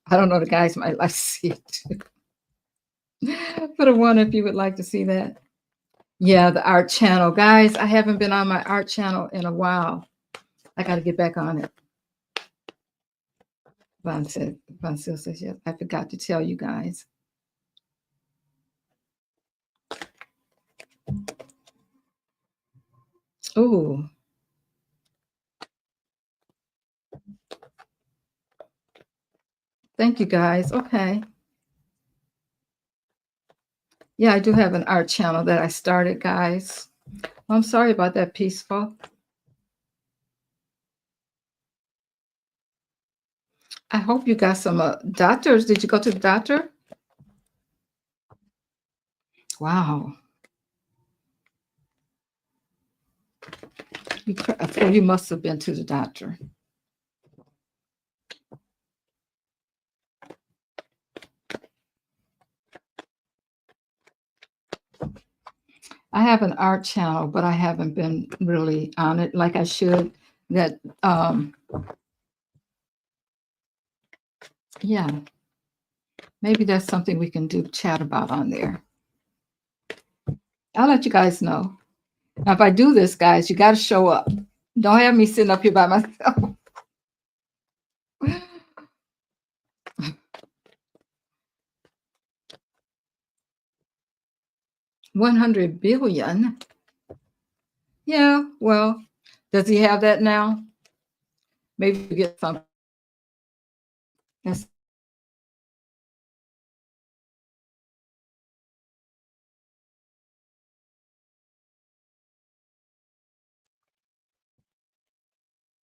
I don't know, the guys might like to see it too. Put a one if you would like to see that. Yeah, the art channel. Guys, I haven't been on my art channel in a while. I got to get back on it. Von Sil says, yes, I forgot to tell you guys. Oh. Thank you, guys. Okay. Yeah, I do have an art channel that I started, guys. I'm sorry about that, Peaceful. I hope you got some doctors. Did you go to the doctor? Wow. So you must have been to the doctor. I have an art channel, but I haven't been really on it like I should. That yeah, maybe that's something we can do chat about on there. I'll let you guys know. Now, if I do this, guys, you got to show up. Don't have me sitting up here by myself. 100 billion. Yeah, well, does he have that now? Maybe you get something. That's,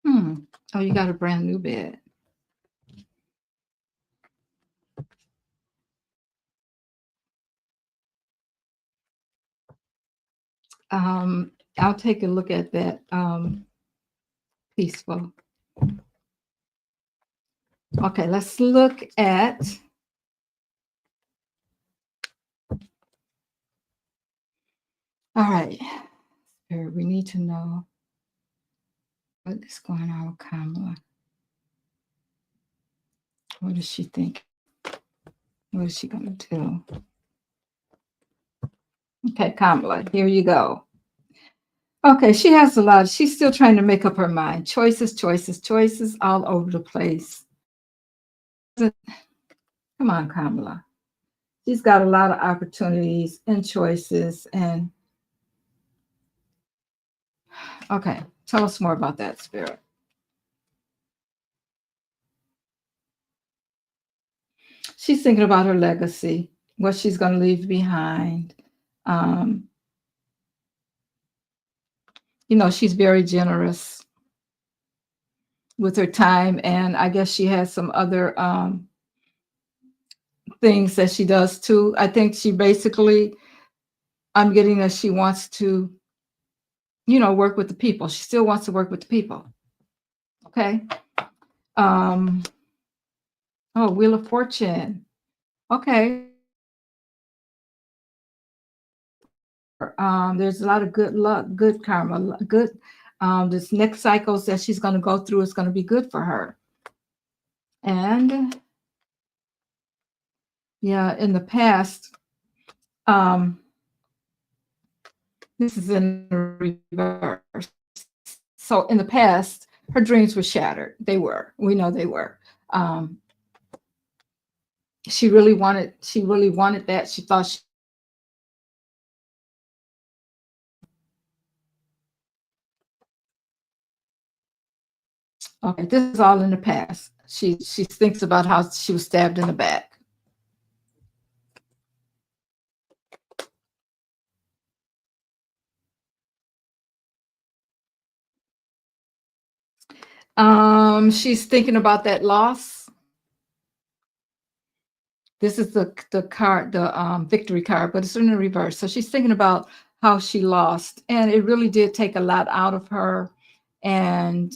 hmm. Oh, you got a brand new bed. I'll take a look at that. Peaceful. Okay, let's look at. All right, we need to know what is going on with Kamala. What does she think? What is she going to do? Okay, Kamala, here you go. Okay, she has a lot. She's still trying to make up her mind. Choices, choices, choices all over the place. Come on, Kamala. She's got a lot of opportunities and choices. And okay, tell us more about that, Spirit. She's thinking about her legacy, what she's going to leave behind. Um, she's very generous with her time, and I guess she has some other things that she does too. I think she basically, I'm getting that she wants to, work with the people. She still wants to work with the people. Okay. Um, oh, Wheel of Fortune. Okay. There's a lot of good luck, good karma, good. This next cycles that she's going to go through is going to be good for her. And yeah, in the past, um, this is in reverse. So in the past, her dreams were shattered. They were. We know they were. Um, she really wanted. She really wanted that. She thought she. Okay, this is all in the past. She thinks about how she was stabbed in the back. She's thinking about that loss. This is the card, the victory card, but it's in the reverse. So she's thinking about how she lost, and it really did take a lot out of her. And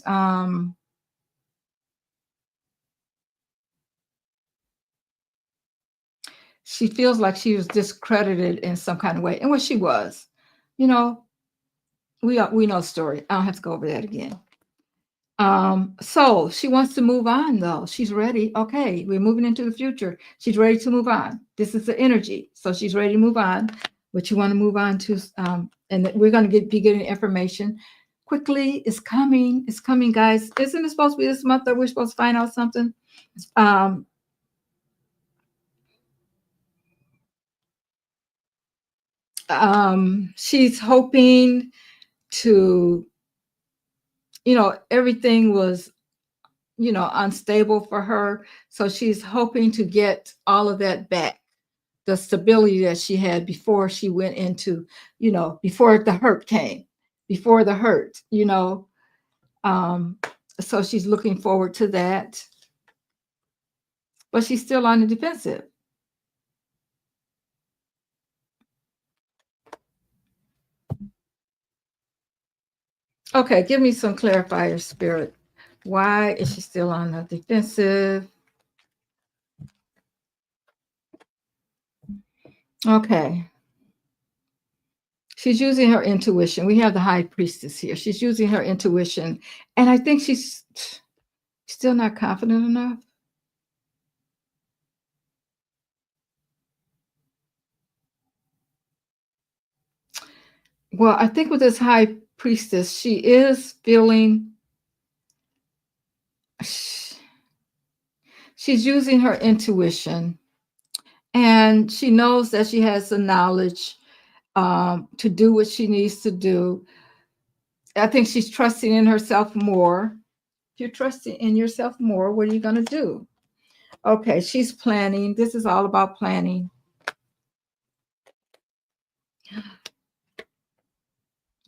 she feels like she was discredited in some kind of way, and what she was. You know, we know the story. I don't have to go over that again. So she wants to move on though. She's ready. Okay, we're moving into the future. She's ready to move on. This is the energy. So she's ready to move on. What you want to move on to, and we're going to be getting information quickly. It's coming. It's coming, guys. Isn't it supposed to be this month that we're supposed to find out something? Um, she's hoping to, everything was unstable for her. So she's hoping to get all of that back, the stability that she had before she went into, before the hurt came, before the hurt. Um, so she's looking forward to that, but she's still on the defensive. Okay, give me some clarifier, Spirit. Why is she still on the defensive? Okay. She's using her intuition. We have the high priestess here. She's using her intuition. And I think she's still not confident enough. Well, I think with this high priestess, she is feeling, she's using her intuition, and she knows that she has the knowledge to do what she needs to do. I think she's trusting in herself more. If you're trusting in yourself more, what are you going to do? Okay, she's planning. This is all about planning.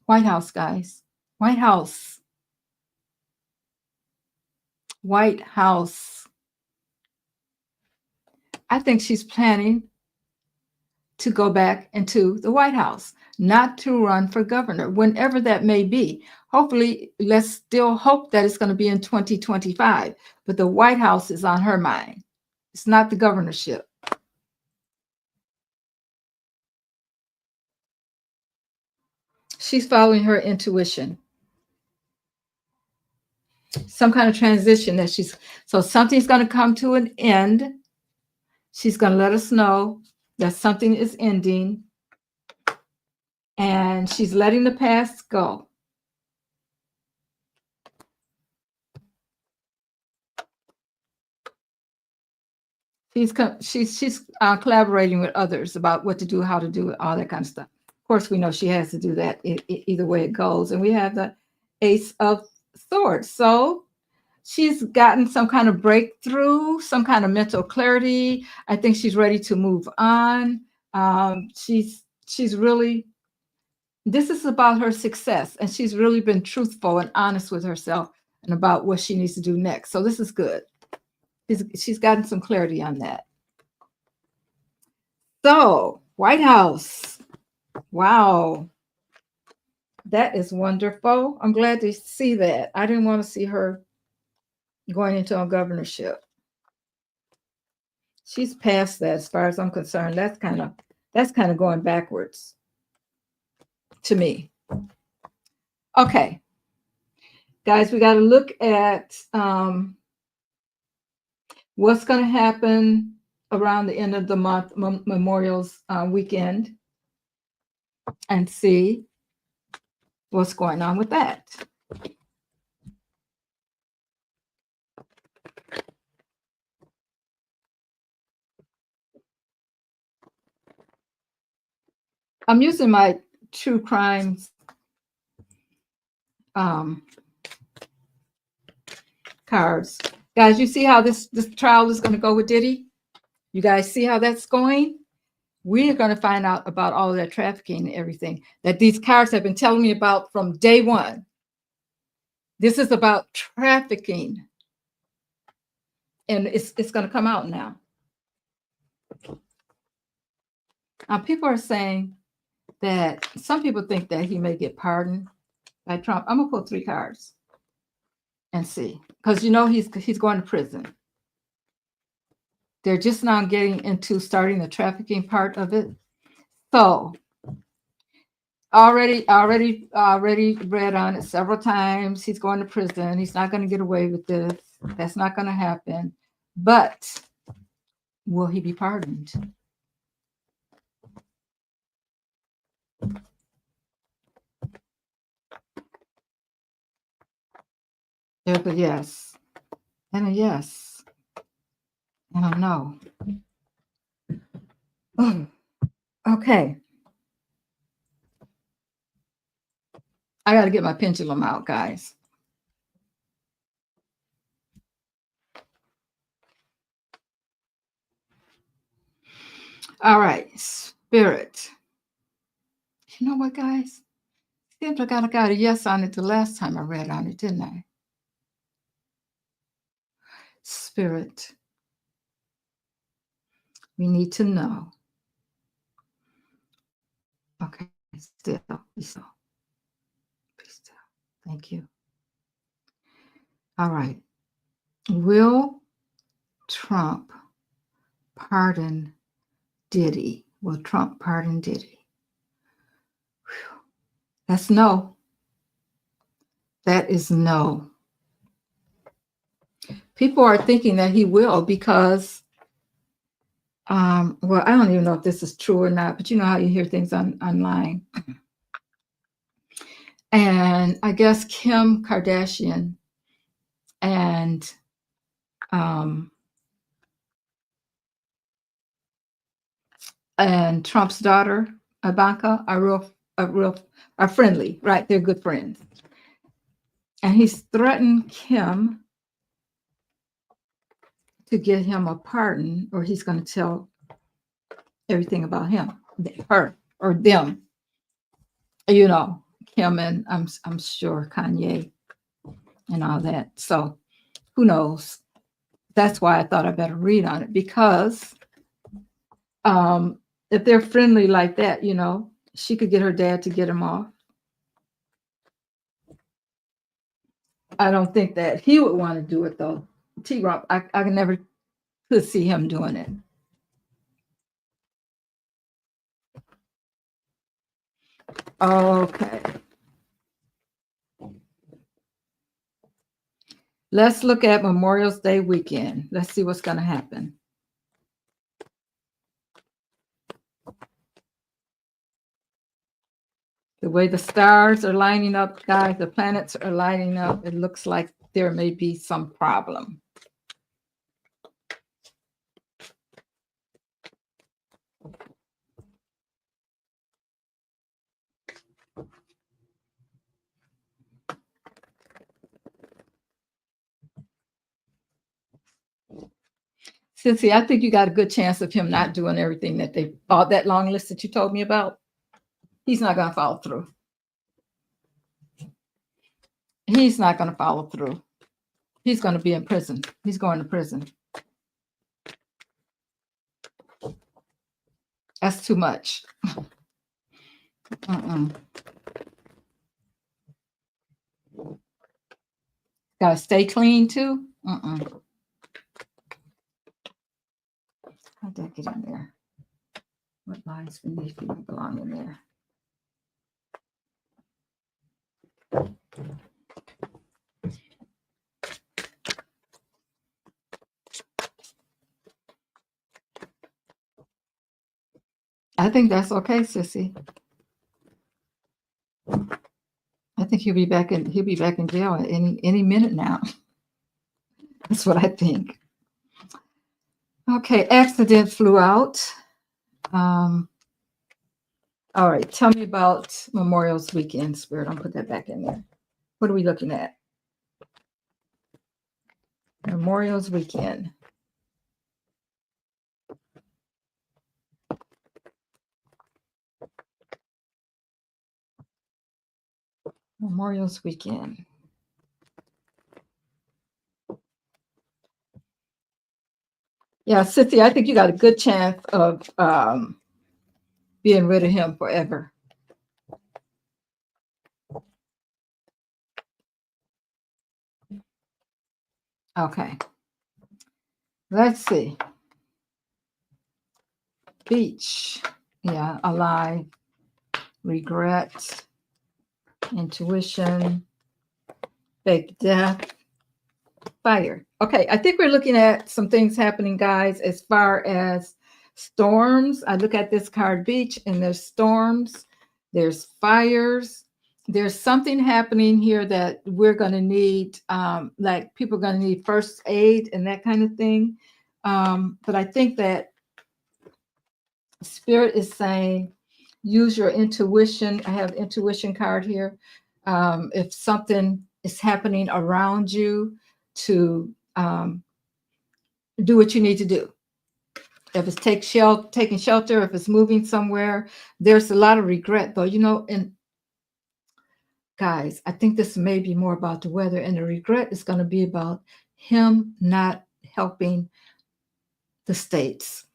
White House, guys. White House. White House. I think she's planning to go back into the White House, not to run for governor, whenever that may be. Hopefully, let's still hope that it's going to be in 2025, but the White House is on her mind. It's not the governorship. She's following her intuition. Some kind of transition that so something's going to come to an end. She's going to let us know that something is ending, and she's letting the past go. She's collaborating with others about what to do, how to do it, all that kind of stuff. Of course, we know she has to do that either way it goes. And we have the Ace of Swords. So she's gotten some kind of breakthrough, some kind of mental clarity. I think she's ready to move on. She's really, this is about her success, and she's really been truthful and honest with herself and about what she needs to do next. So this is good. She's gotten some clarity on that. So, White House. Wow. That is wonderful. I'm glad to see that. I didn't want to see her going into a governorship. She's past that as far as I'm concerned. That's kind of going backwards to me. Okay. Guys, we got to look at what's going to happen around the end of the month, Memorial's weekend, and see what's going on with that. I'm using my true crimes cards. Guys, you see how this trial is going to go with Diddy? You guys see how that's going? We are going to find out about all of that trafficking and everything that these cards have been telling me about from day one. This is about trafficking. And it's going to come out now. People are saying that some people think that he may get pardoned by Trump. I'm going to pull 3 cards and see. Because he's going to prison. They're just now getting into starting the trafficking part of it. So already read on it several times. He's going to prison. He's not going to get away with this. That's not going to happen. But will he be pardoned? There's a yes and a yes and a no. Oh, okay. I got to get my pendulum out, guys. All right, Spirit. You know what, guys? Seems like I got a yes on it the last time I read on it, didn't I? Spirit, we need to know. Okay, still, be still, be still. Thank you. All right. Will Trump pardon Diddy? Will Trump pardon Diddy? Whew. That's no. That is no. People are thinking that he will because, well, I don't even know if this is true or not, but you know how you hear things online. And I guess Kim Kardashian and um, Trump's daughter Ivanka are friendly, right? They're good friends, and he's threatened Kim to get him a pardon, or he's going to tell everything about him, her, or them. You know, Kim and I'm sure Kanye and all that. So who knows? That's why I thought I better read on it because if they're friendly like that, you know, she could get her dad to get him off. I don't think that he would want to do it though. T-Rump, I never could see him doing it. Okay. Let's look at Memorial Day weekend. Let's see what's going to happen. The way the stars are lining up, guys, the planets are lining up, it looks like there may be some problem. Cincy, I think you got a good chance of him not doing everything that all that long list that you told me about. He's not going to follow through. He's not going to follow through. He's going to be in prison. He's going to prison. That's too much. Got to stay clean too. How'd that get in there? What lines beneath you belong in there? I think that's okay, sissy. I think he'll be back in jail at any minute now. That's what I think. Okay, accident flew out. All right, tell me about Memorial's weekend, Spirit. I'll put that back in there. What are we looking at? Memorial's weekend. Memorial's weekend. Yeah, Cynthia, I think you got a good chance of being rid of him forever. Okay. Let's see. Beach. Yeah, alive. Regret. Intuition. Fake death. Fire. Okay, I think we're looking at some things happening, guys, as far as storms. I look at this card beach and there's storms, there's fires, there's something happening here that we're going to need, like people are going to need first aid and that kind of thing. But I think that Spirit is saying, use your intuition. I have intuition card here. If something is happening around you, to do what you need to do. If it's taking shelter, if it's moving somewhere, there's a lot of regret, though, and guys, I think this may be more about the weather, and the regret is going to be about him not helping the states.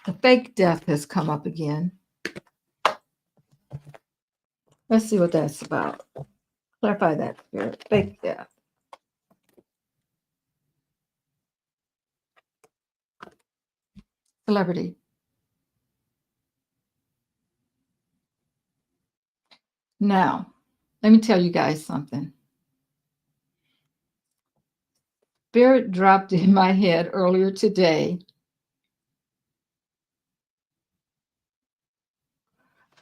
The fake death has come up again. Let's see what that's about. Clarify that, Spirit. Fake death. Celebrity. Now, let me tell you guys something. Spirit dropped in my head earlier today.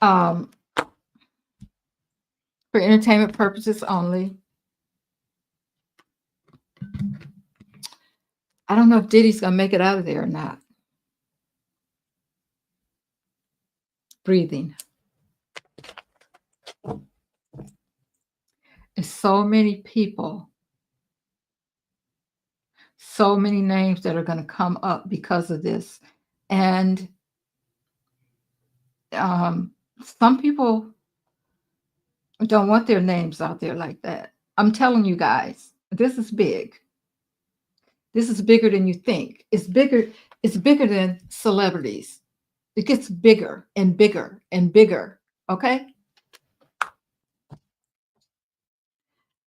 For entertainment purposes only. I don't know if Diddy's going to make it out of there or not. Breathing. There's so many people, so many names that are going to come up because of this. And some people don't want their names out there like that. I'm telling you guys, this is big. This is bigger than you think. It's bigger than celebrities. It gets bigger and bigger and bigger. Okay?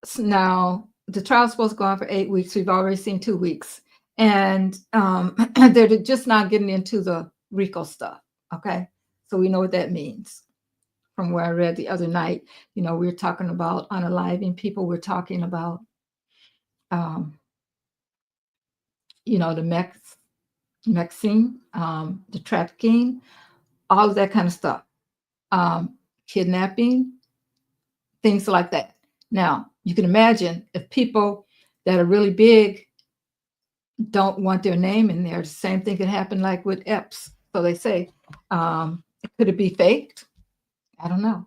So now the trial's supposed to go on for 8 weeks. We've already seen 2 weeks. And they're just not getting into the RICO stuff. Okay? So we know what that means. From where I read the other night, we're talking about unaliving people. We're talking about, the mexing, the trafficking, all of that kind of stuff, kidnapping, things like that. Now, you can imagine if people that are really big don't want their name in there, the same thing could happen like with EPS. So they say, could it be faked? I don't know.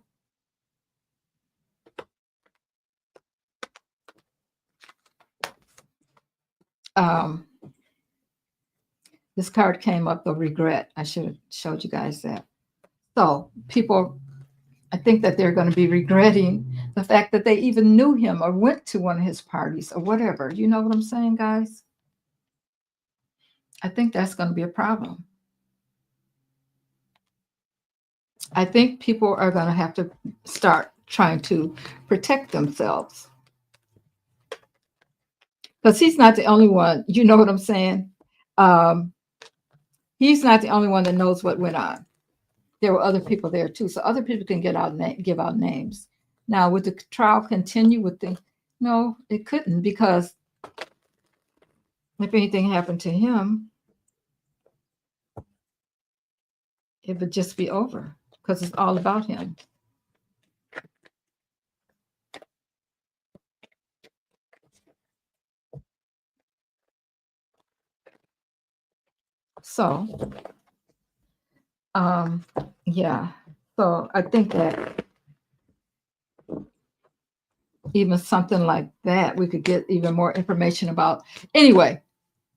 This card came up, the regret. I should have showed you guys that. So people, I think that they're going to be regretting the fact that they even knew him or went to one of his parties or whatever. You know what I'm saying, guys? I think that's going to be a problem. I think people are going to have to start trying to protect themselves. Because he's not the only one. You know what I'm saying? He's not the only one that knows what went on. There were other people there too. So other people can give out names. Now, would the trial continue with no, it couldn't, because if anything happened to him, it would just be over because it's all about him. So, yeah. So I think that even something like that, we could get even more information about. Anyway,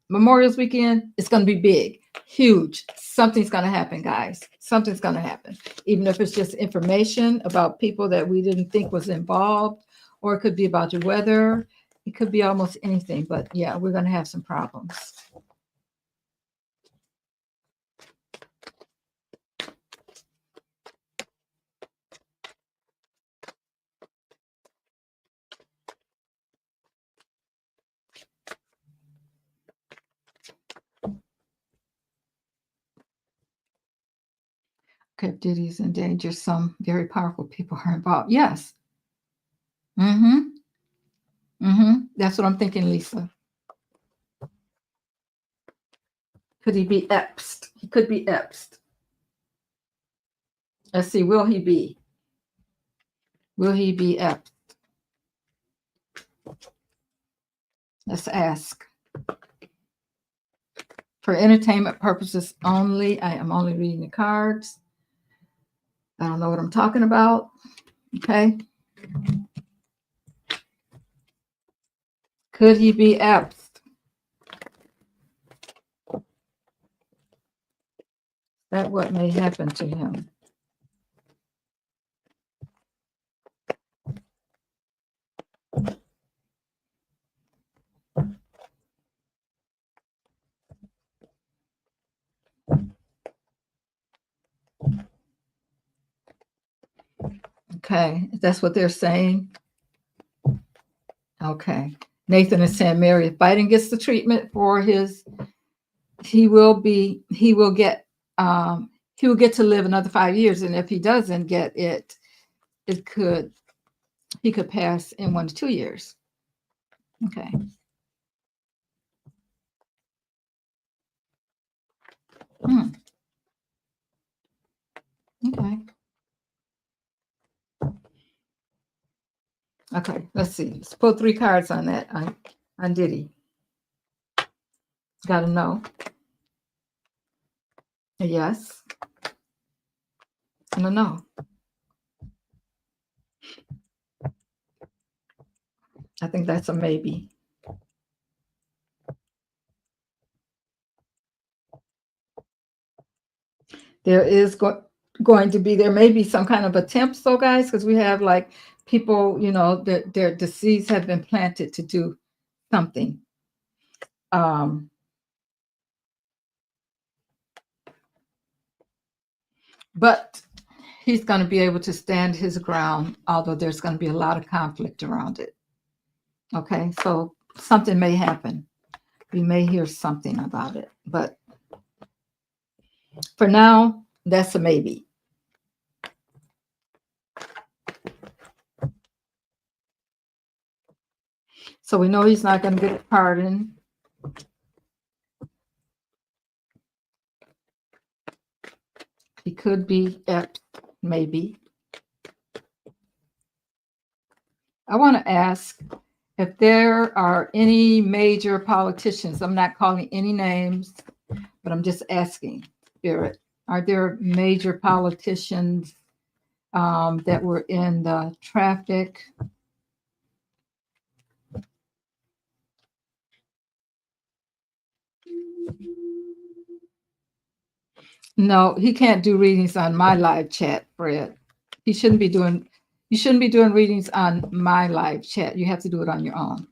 Memorial's weekend, it's going to be big, huge. Something's going to happen, guys. Something's going to happen. Even if it's just information about people that we didn't think was involved, or it could be about the weather. It could be almost anything. But yeah, we're going to have some problems. Okay, if Diddy's in danger, some very powerful people are involved. Yes. Mm-hmm. Mm-hmm. That's what I'm thinking, Lisa. Could he be Epst? He could be Epst. Let's see. Will he be? Will he be Epst? Let's ask. For entertainment purposes only. I am only reading the cards. I don't know what I'm talking about. Okay. Could he be Epst? that what may happen to him. Okay, that's what they're saying. Okay. Nathan is saying, Mary, if Biden gets the treatment for his, he will get to live another 5 years. And if he doesn't get it, he could pass in 1 to 2 years. Okay. Okay. Okay, let's see. Let's pull 3 cards on that, on Diddy. Got to know. A yes. And a no. I think that's a maybe. There is going to be, there may be some kind of attempts though, guys, because we have like people, their deceased have been planted to do something. But he's going to be able to stand his ground, although there's going to be a lot of conflict around it. Okay, so something may happen. We may hear something about it, but for now, that's a maybe. So we know he's not going to get a pardon. He could be at maybe. I want to ask if there are any major politicians. I'm not calling any names, but I'm just asking, Spirit, are there major politicians that were in the traffic? No, he can't do readings on my live chat, Fred. You shouldn't be doing readings on my live chat. You have to do it on your own.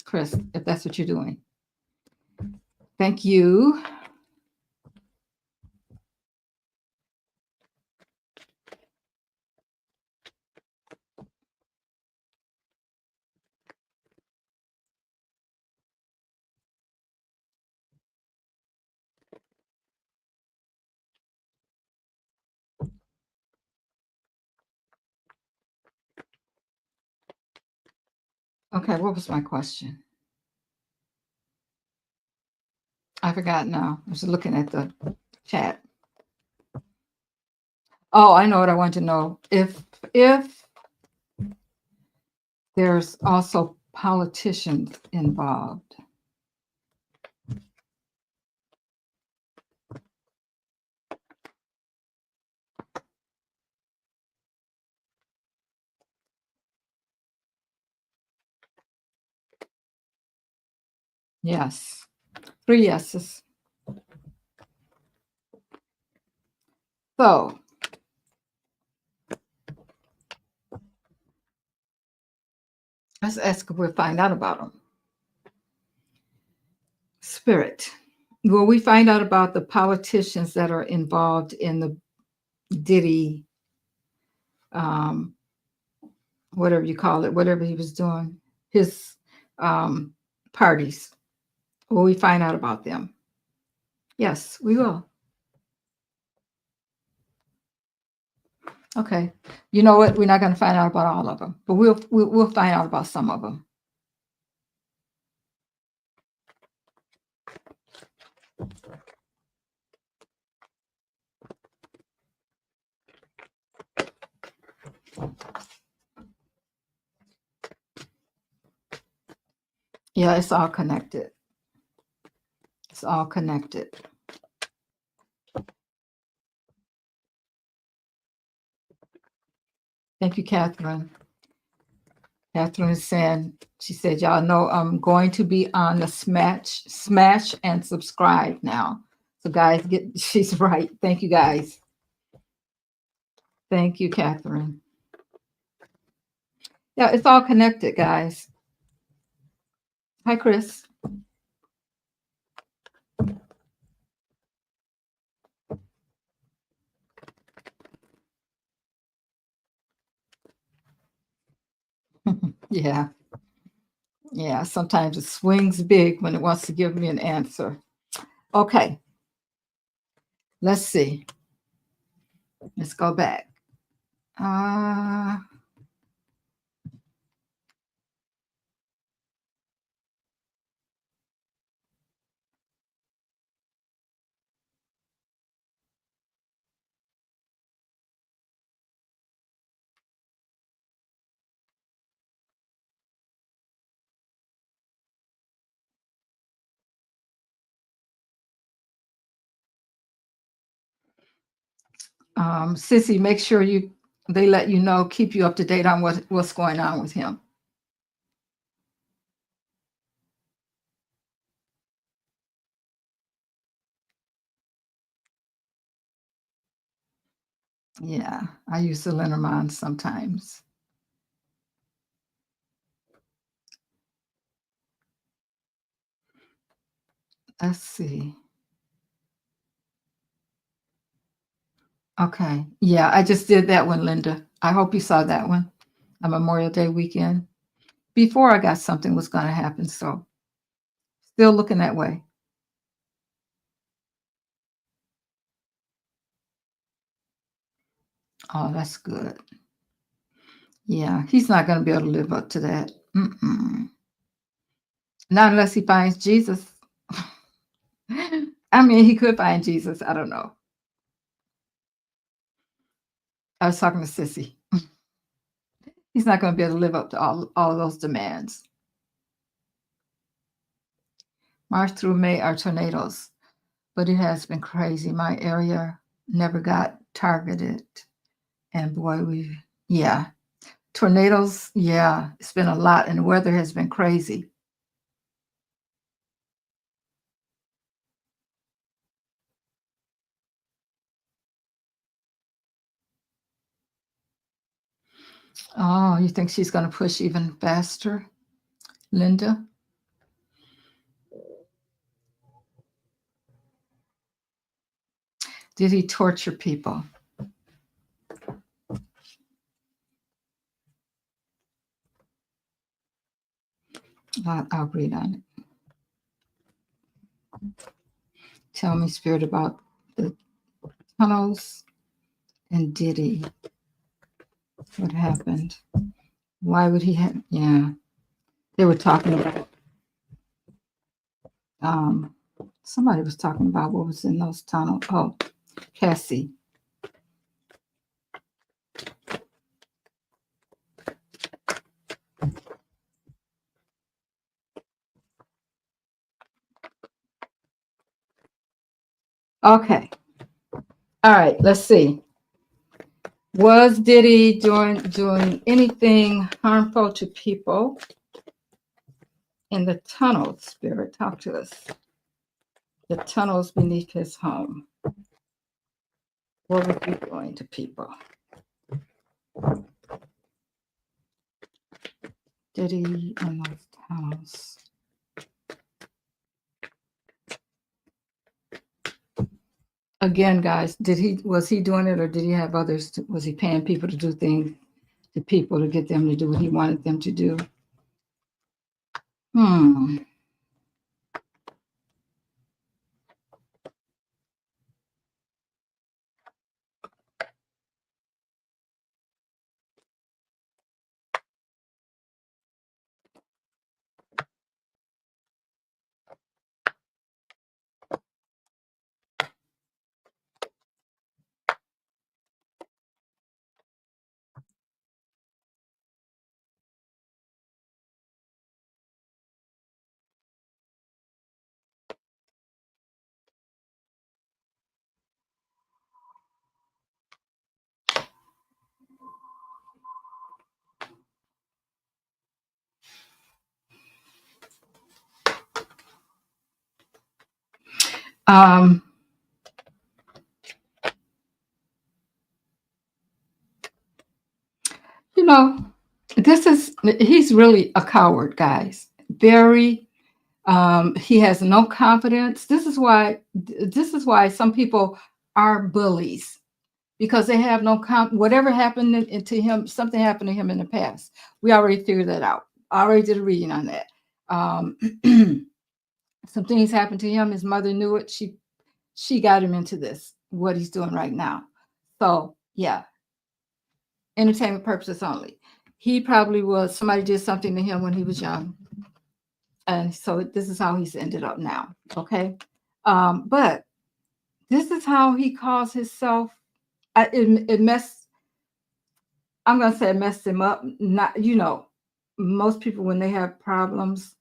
Chris, if that's what you're doing. Thank you. Okay, what was my question? I forgot now. I was looking at the chat. Oh, I know what I want to know. If there's also politicians involved. Yes. 3 yeses. So let's ask if we'll find out about them. Spirit, will we find out about the politicians that are involved in the Diddy, whatever you call it, whatever he was doing, his parties? Will we find out about them? Yes, we will. Okay. You know what? We're not going to find out about all of them, but we'll find out about some of them. Yeah, it's all connected. It's all connected. Thank you, Catherine. Catherine is saying, she said, y'all know I'm going to be on the smash and subscribe now. So guys, she's right. Thank you guys. Thank you, Catherine. Yeah, it's all connected, guys. Hi, Chris. Yeah, yeah. Sometimes it swings big when it wants to give me an answer. Okay, let's see. Let's go back. Uh, Sissy, make sure they let you know, keep you up to date on what's going on with him. Yeah, I use the Lenormand sometimes. Let's see. Okay. Yeah, I just did that one, Linda. I hope you saw that one on Memorial Day weekend. Before I got something was going to happen. So still looking that way. Oh, that's good. Yeah, he's not going to be able to live up to that. Mm-mm. Not unless he finds Jesus. I mean, he could find Jesus. I don't know. I was talking to Sissy. He's not going to be able to live up to all of those demands. March through May are tornadoes, but it has been crazy. My area never got targeted. And boy, yeah, tornadoes, yeah, it's been a lot, and the weather has been crazy. Oh, you think she's going to push even faster, Linda? Did he torture people? I'll read on it. Tell me, Spirit, about the tunnels and Diddy. What happened? Why would he have? Yeah, they were talking about. Um, somebody was talking about what was in those tunnels. Oh, Cassie. Okay. All right. Let's see. Was Diddy doing anything harmful to people in the tunnels? Spirit, talk to us. The tunnels beneath his home. What was he doing to people? Diddy in those tunnels. Again, guys, was he doing it, or did he have others? Was he paying people to do things to people to get them to do what he wanted them to do? Hmm. Um. know, he's really a coward, guys. Very. He has no confidence. This is why some people are bullies, because they have no whatever happened to him, something happened to him in the past. We already figured that out. I already did a reading on that. Um, some things happened to him. His mother knew it. She got him into this, what he's doing right now. So yeah, entertainment purposes only. He probably was, somebody did something to him when he was young. And so this is how he's ended up now. Okay. But this is how he calls himself. It messed, I'm going to say it messed him up. Not, most people, when they have problems,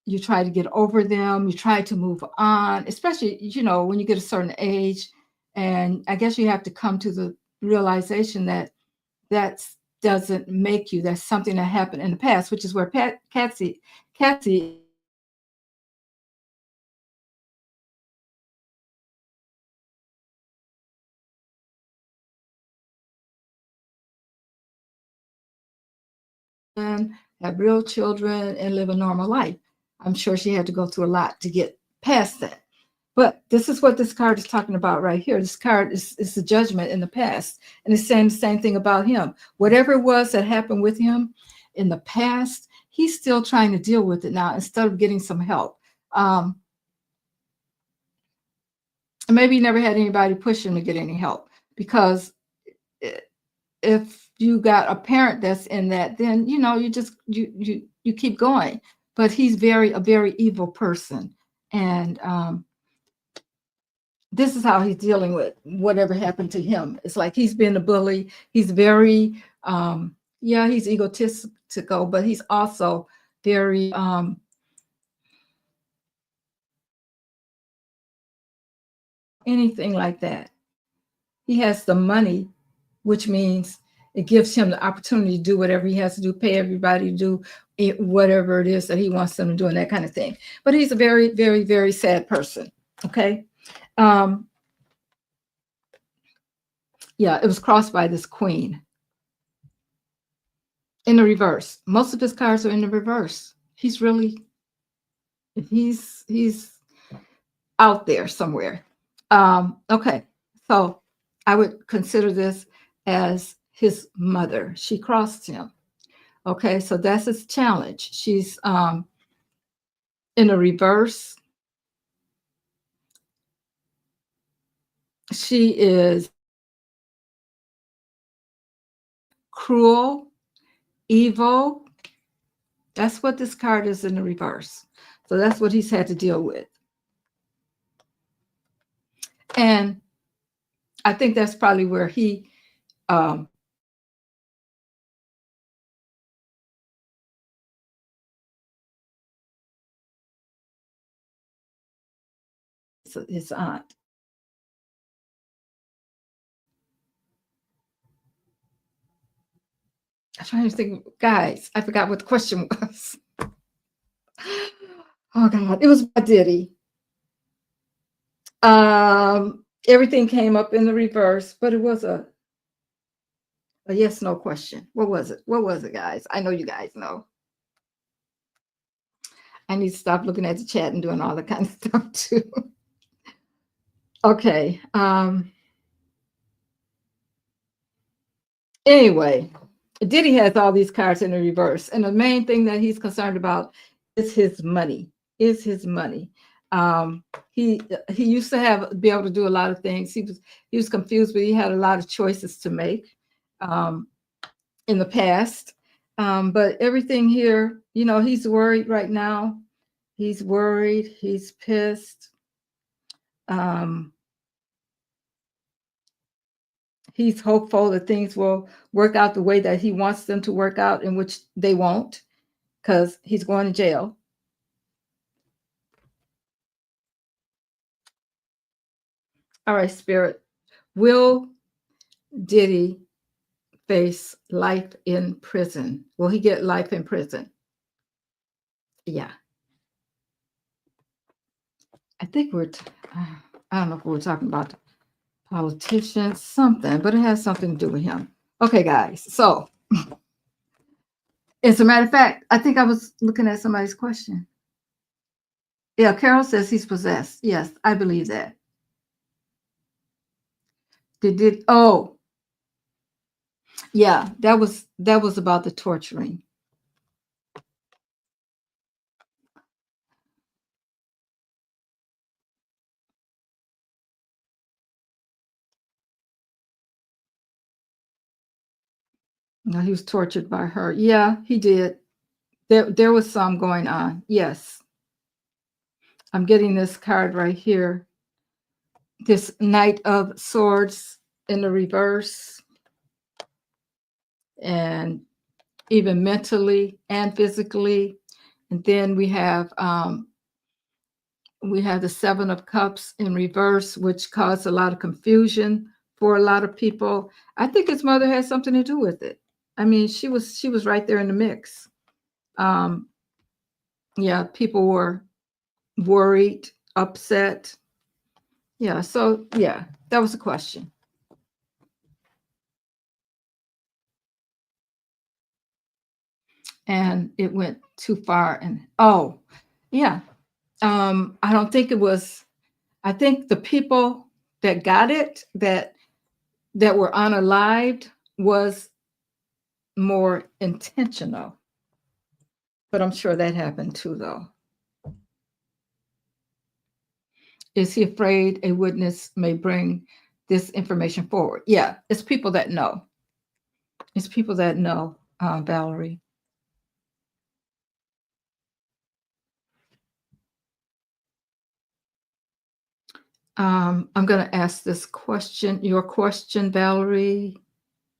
you try to get over them, you try to move on, especially, when you get a certain age. And I guess you have to come to the realization that that doesn't make you, that's something that happened in the past, which is where Patsy and have real children and live a normal life. I'm sure she had to go through a lot to get past that. But this is what this card is talking about right here. This card is the judgment in the past. And it's saying the same thing about him. Whatever it was that happened with him in the past, he's still trying to deal with it now instead of getting some help. Maybe he never had anybody push him to get any help, because if you got a parent that's in that, then you just you keep going. But he's a very evil person, and this is how he's dealing with whatever happened to him. It's like he's been a bully. He's very yeah, he's egotistical, but he's also very anything like that. He has the money, which means it gives him the opportunity to do whatever he has to do, pay everybody to do whatever it is that he wants them to do, and that kind of thing. But he's a very, very, very sad person. Okay. Yeah, it was crossed by this queen in the reverse. Most of his cards are in the reverse. He's out there somewhere. Okay. So I would consider this as his mother. She crossed him. Okay, so that's his challenge. She's in a reverse. She is cruel, evil. That's what this card is in the reverse. So that's what he's had to deal with. And I think that's probably where he his aunt. I'm trying to think, guys, I forgot what the question was. Oh God, it was by Diddy. Everything came up in the reverse, but it was a yes, no question. What was it? What was it, guys? I know you guys know. I need to stop looking at the chat and doing all that kind of stuff too. Okay. Anyway, Diddy has all these cards in the reverse, and the main thing that he's concerned about is his money. Is his money. He used to be able to do a lot of things. He was confused, but he had a lot of choices to make in the past. But everything here, he's worried right now. He's worried. He's pissed. He's hopeful that things will work out the way that he wants them to work out, in which they won't, because he's going to jail. All right, Spirit. Will Diddy face life in prison? Will he get life in prison? Yeah. I think I don't know if we're talking about politicians, something, but it has something to do with him. Okay, guys. So As a matter of fact, I think I was looking at somebody's question. Yeah, Carol says he's possessed. Yes, I believe that. Did oh yeah, that was about the torturing. No, he was tortured by her. Yeah, he did. There was some going on. Yes. I'm getting this card right here. This Knight of Swords in the reverse, and even mentally and physically. And then we have the Seven of Cups in reverse, which caused a lot of confusion for a lot of people. I think his mother had something to do with it. I mean, she was right there in the mix. Um, yeah, people were worried, upset. Yeah, so yeah, that was a question. And it went too far. And oh, yeah. I don't think it was, I think the people that got it, that were unalived, was more intentional. But I'm sure that happened too, though. Is he afraid a witness may bring this information forward? Yeah, it's people that know. It's people that know, Valerie. I'm going to ask this question, your question, Valerie,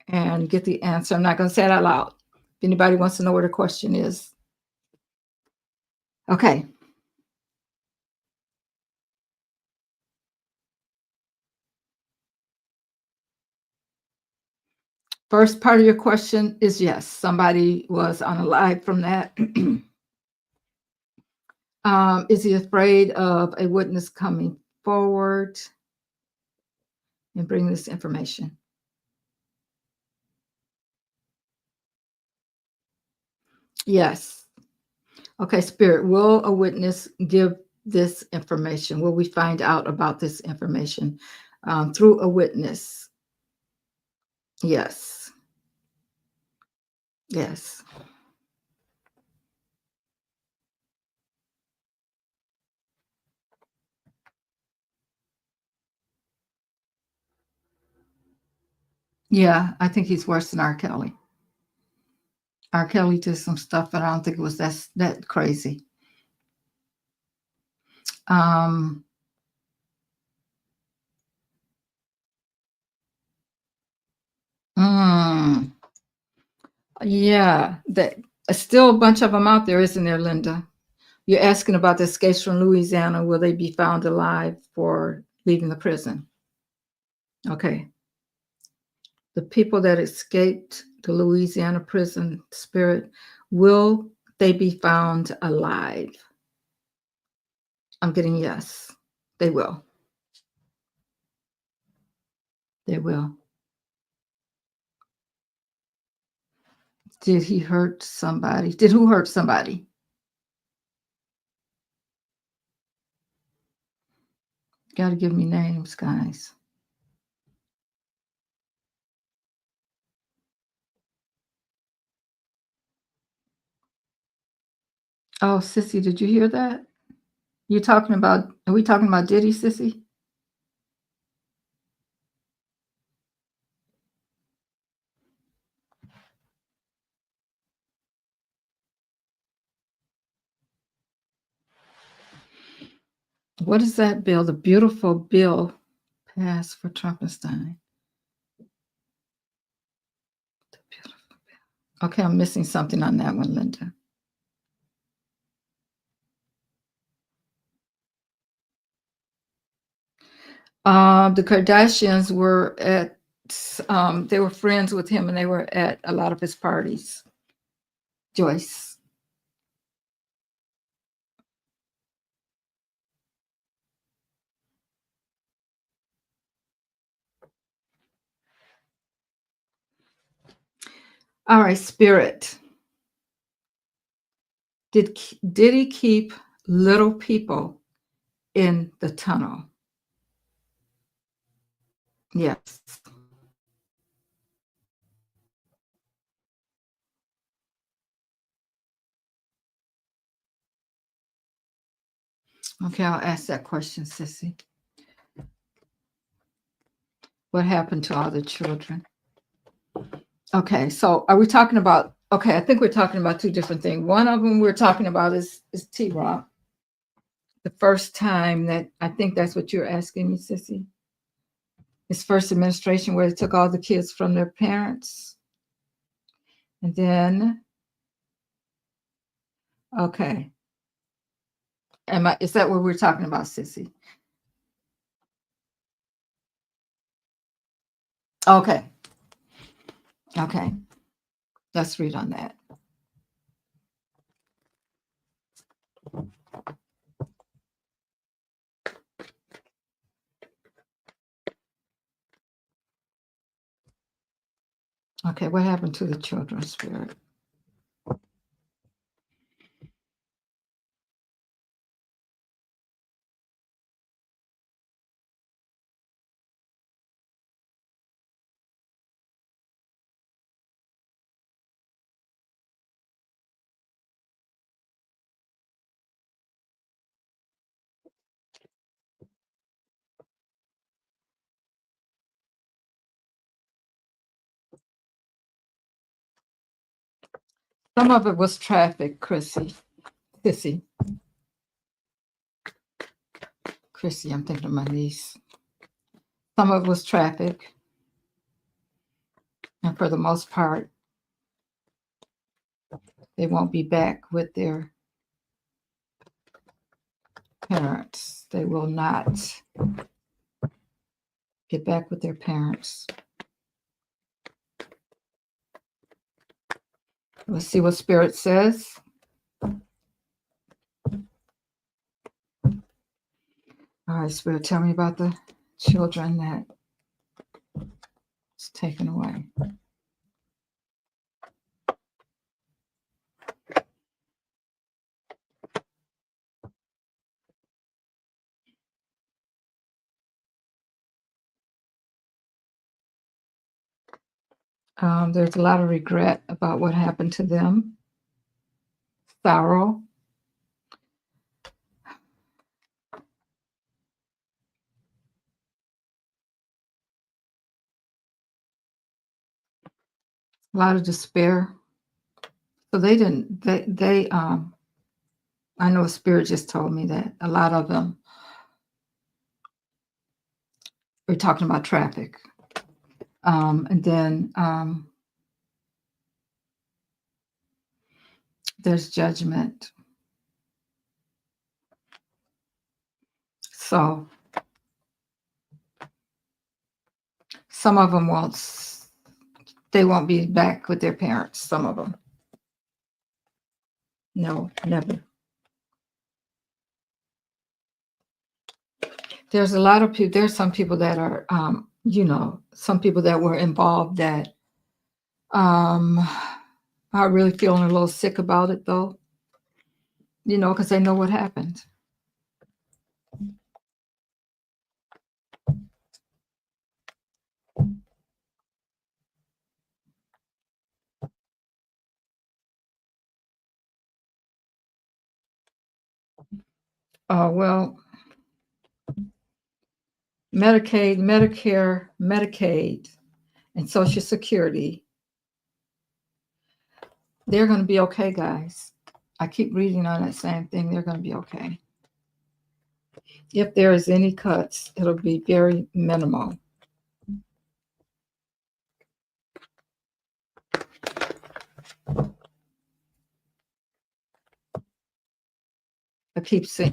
and get the answer. I'm not going to say it out loud. If anybody wants to know what the question is. Okay. First part of your question is yes, somebody was unalive from that. Is he afraid of a witness coming forward and bringing this information? Yes. Okay, Spirit, will a witness give this information? Will we find out about this information through a witness? Yes. Yes. Yeah, I think he's worse than R. Kelly. R. Kelly did some stuff, but I don't think it was that crazy. Um, mm, yeah, still a bunch of them out there, isn't there, Linda? You're asking about the escapes from Louisiana. Will they be found alive for leaving the prison? Okay. The people that escaped the Louisiana prison, Spirit, will they be found alive? I'm getting yes. They will. They will. Did he hurt somebody? Did who hurt somebody? Got to give me names, guys. Oh, Sissy, did you hear that? Are we talking about Diddy, Sissy? What is that bill? The beautiful bill passed for Trumpenstein. The beautiful bill. Okay, I'm missing something on that one, Linda. The Kardashians were at, they were friends with him and they were at a lot of his parties. Joyce. All right, Spirit. Did he keep little people in the tunnel? Yes. Okay, I'll ask that question, Sissy. What happened to all the children? Okay, so are we talking about? Okay, I think we're talking about two different things. One of them we're talking about is T Rock. The first time that I think that's what you're asking me, Sissy. His first administration where he took all the kids from their parents. And then, okay. Is that what we're talking about, Sissy? Okay. Okay. Let's read on that. Okay, what happened to the children's spirit? Some of it was traffic, Sissy. Chrissy, I'm thinking of my niece. Some of it was traffic, and for the most part, they won't be back with their parents. They will not get back with their parents. Let's see what Spirit says. All right, Spirit, tell me about the children that was taken away. There's a lot of regret about what happened to them, sorrow. A lot of despair. So they didn't. They. I know Spirit just told me that a lot of them. We're talking about traffic, and then there's judgment. So some of them won't. They won't be back with their parents. Some of them. No, never. There's a lot of people. There's some people that are, some people that were involved that um, are really feeling a little sick about it, though. Because they know what happened. Well, Medicaid, Medicare, Medicaid, and Social Security, they're going to be okay, guys. I keep reading on that same thing. They're going to be okay. If there is any cuts, it'll be very minimal. I keep seeing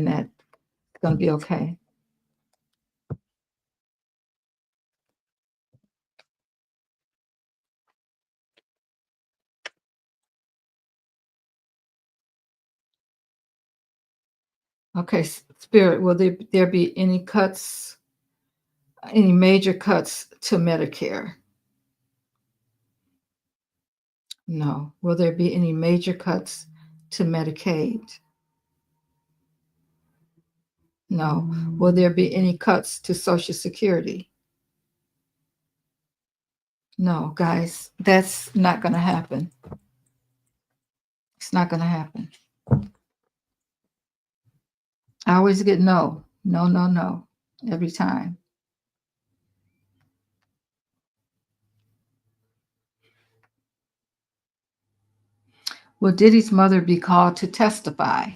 that it's going to be okay. Okay, Spirit, will there be any cuts, any major cuts to Medicare? No. Will there be any major cuts to Medicaid? No. Will there be any cuts to Social Security? No, guys, that's not going to happen. It's not going to happen. I always get no, no, no, no, every time. Will Diddy's mother be called to testify?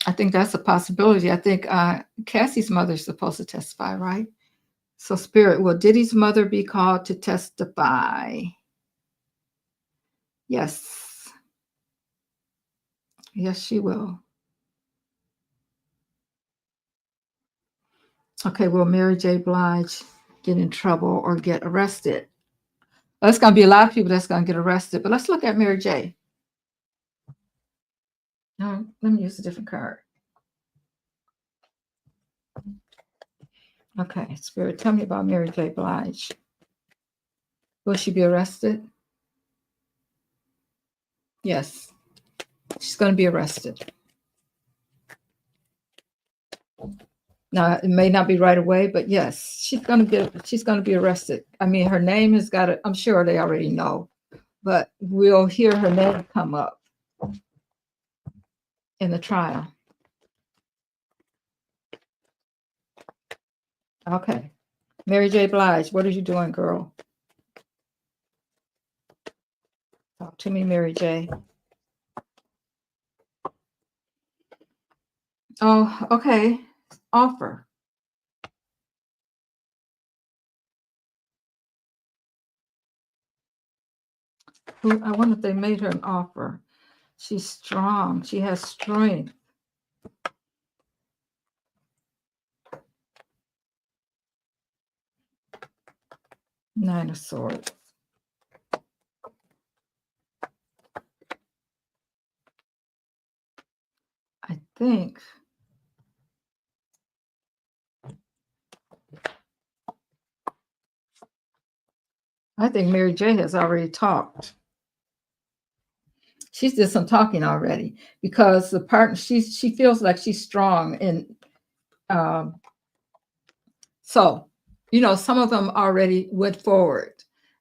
I think that's a possibility. I think Cassie's mother is supposed to testify, right? So, Spirit, will Diddy's mother be called to testify? Yes. Yes, she will. Okay, will Mary J. Blige get in trouble or get arrested? Well, there's going to be a lot of people that's going to get arrested, but let's look at Mary J. No, let me use a different card. Okay, Spirit, tell me about Mary J. Blige. Will she be arrested? Yes, she's going to be arrested. Now, it may not be right away, but yes, she's going to be arrested. I mean, her name has got to, I'm sure they already know, but we'll hear her name come up in the trial. Okay. Mary J. Blige, what are you doing, girl? Talk to me, Mary J. Oh, okay. Offer. I wonder if they made her an offer. She's strong. She has strength. Nine of Swords. I think Mary J has already talked. She's did some talking already because the partner she feels like she's strong and so some of them already went forward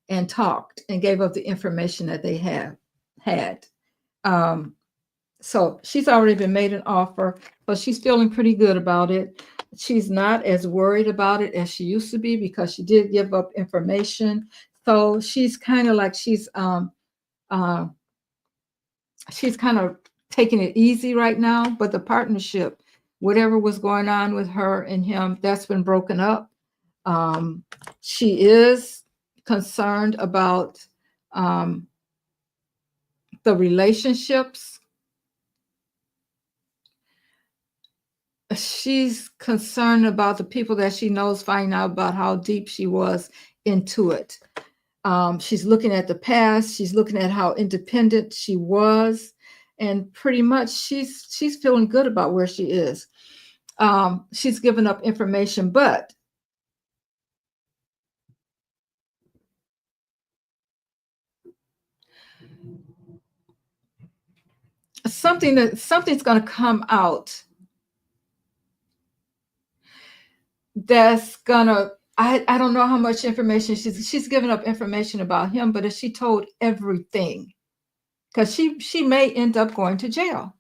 and talked and gave up the information that they have had. So she's already been made an offer, but she's feeling pretty good about it. She's not as worried about it as she used to be because she did give up information. So she's kind of like uh, she's kind of taking it easy right now. But the partnership, whatever was going on with her and him, that's been broken up. She is concerned about the relationships. She's concerned about the people that she knows finding out about how deep she was into it. She's looking at the past. She's looking at how independent she was, and pretty much she's feeling good about where she is. She's given up information, but something's going to come out that's gonna. I don't know how much information she's given up information about him, but if she told everything, because she may end up going to jail.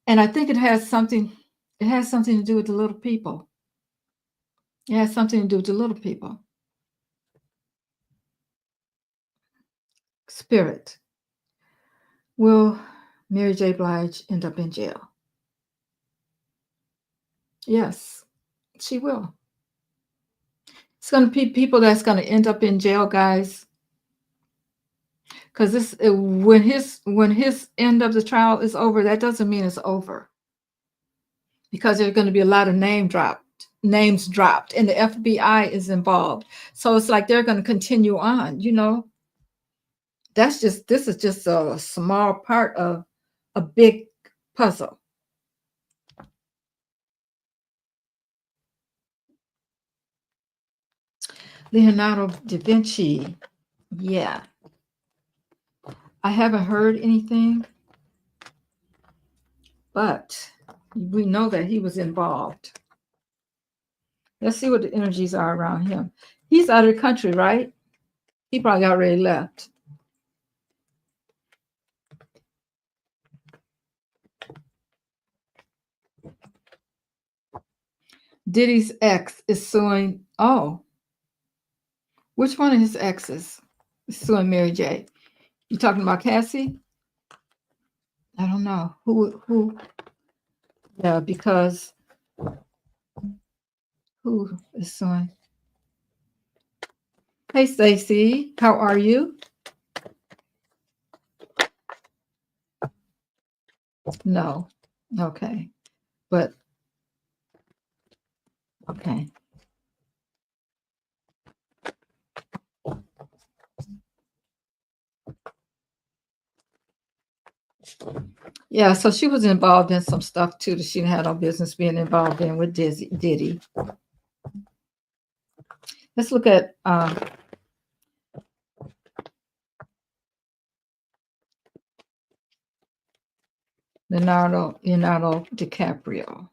And I think it has something to do with the little people. It has something to do with the little people. Spirit. Will Mary J. Blige end up in jail? Yes, she will. It's going to be people that's going to end up in jail, guys. Because when his end of the trial is over, that doesn't mean it's over. Because there's going to be a lot of names dropped, and the FBI is involved. So it's like they're going to continue on. This is just a small part of a big puzzle. Leonardo da Vinci. Yeah. I haven't heard anything, but we know that he was involved. Let's see what the energies are around him. He's out of the country, right? He probably already left. Diddy's ex is suing. Oh, which one of his exes is suing Mary J? You talking about Cassie? I don't know who. Yeah, because who is suing? Hey, Stacy, how are you? No. Okay. But okay. Yeah, so she was involved in some stuff too that she had no business being involved in with Diddy. Let's look at Leonardo DiCaprio.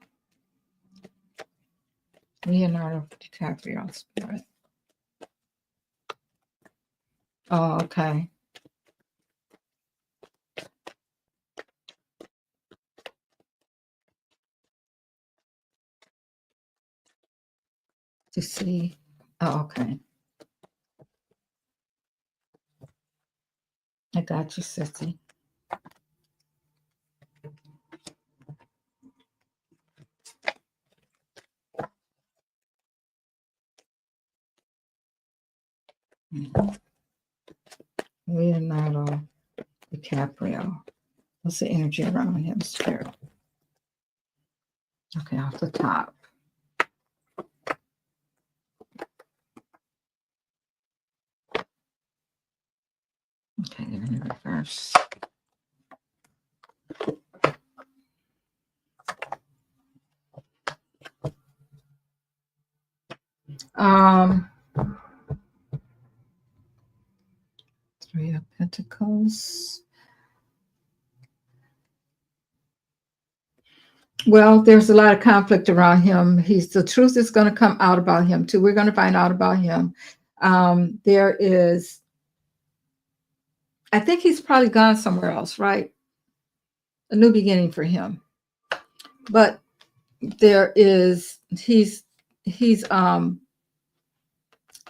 Leonardo DiCaprio spirit. Oh, okay. To see. Oh, okay. I got you, Sissy. Leonardo DiCaprio. What's the energy around him, spirit? Okay, off the top. Okay, they're in reverse. Um, Three of Pentacles. Well, there's a lot of conflict around him. The truth is going to come out about him too. We're going to find out about him. There is, I think he's probably gone somewhere else, right? A new beginning for him. But there is, he's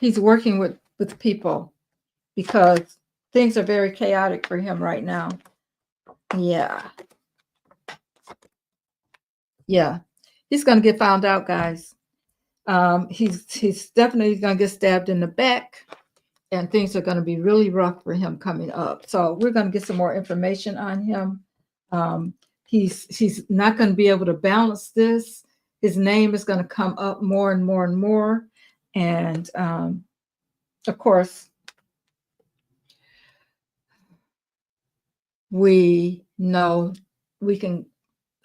working with people because things are very chaotic for him right now. Yeah. Yeah. He's going to get found out, guys. He's definitely going to get stabbed in the back, and things are going to be really rough for him coming up. So we're going to get some more information on him. He's not going to be able to balance this. His name is going to come up more and more and more, and of course, we know we can.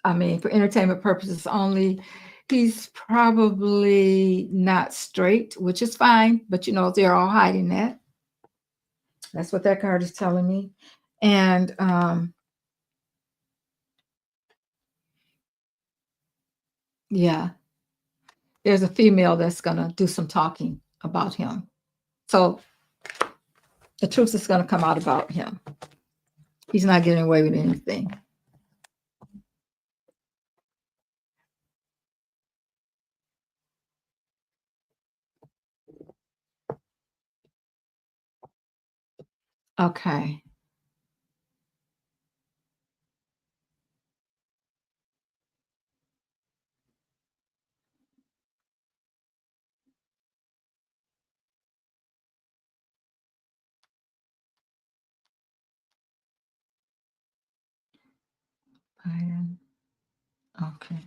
I mean, for entertainment purposes only, he's probably not straight, which is fine, but they're all hiding that. That's what that card is telling me. And yeah, there's a female that's going to do some talking about him. So the truth is going to come out about him. He's not getting away with anything. Okay. Okay.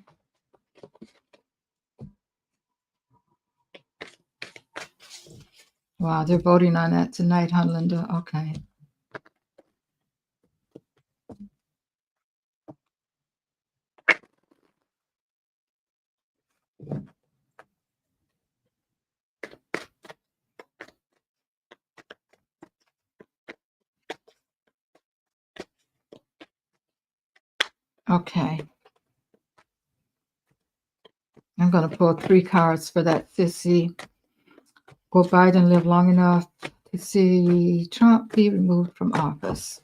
Wow, they're voting on that tonight, huh, Linda? Okay. Okay. I'm going to pull 3 cards for that to see, will Biden live long enough to see Trump be removed from office?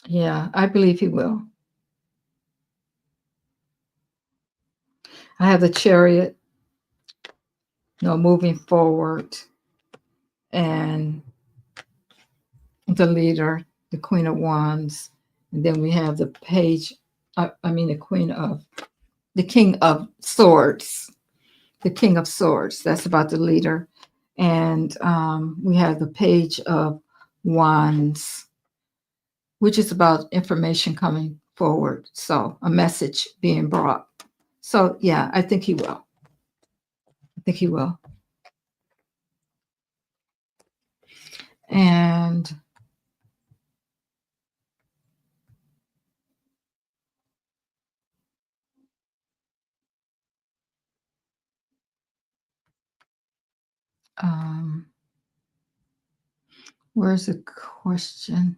Yeah, I believe he will. I have the Chariot, moving forward, and the leader, the Queen of Wands, and then we have the page. The King of Swords. The King of Swords. That's about the leader, and we have the Page of Wands, which is about information coming forward. So a message being brought. So yeah, I think he will. I think he will. And um, where's the question?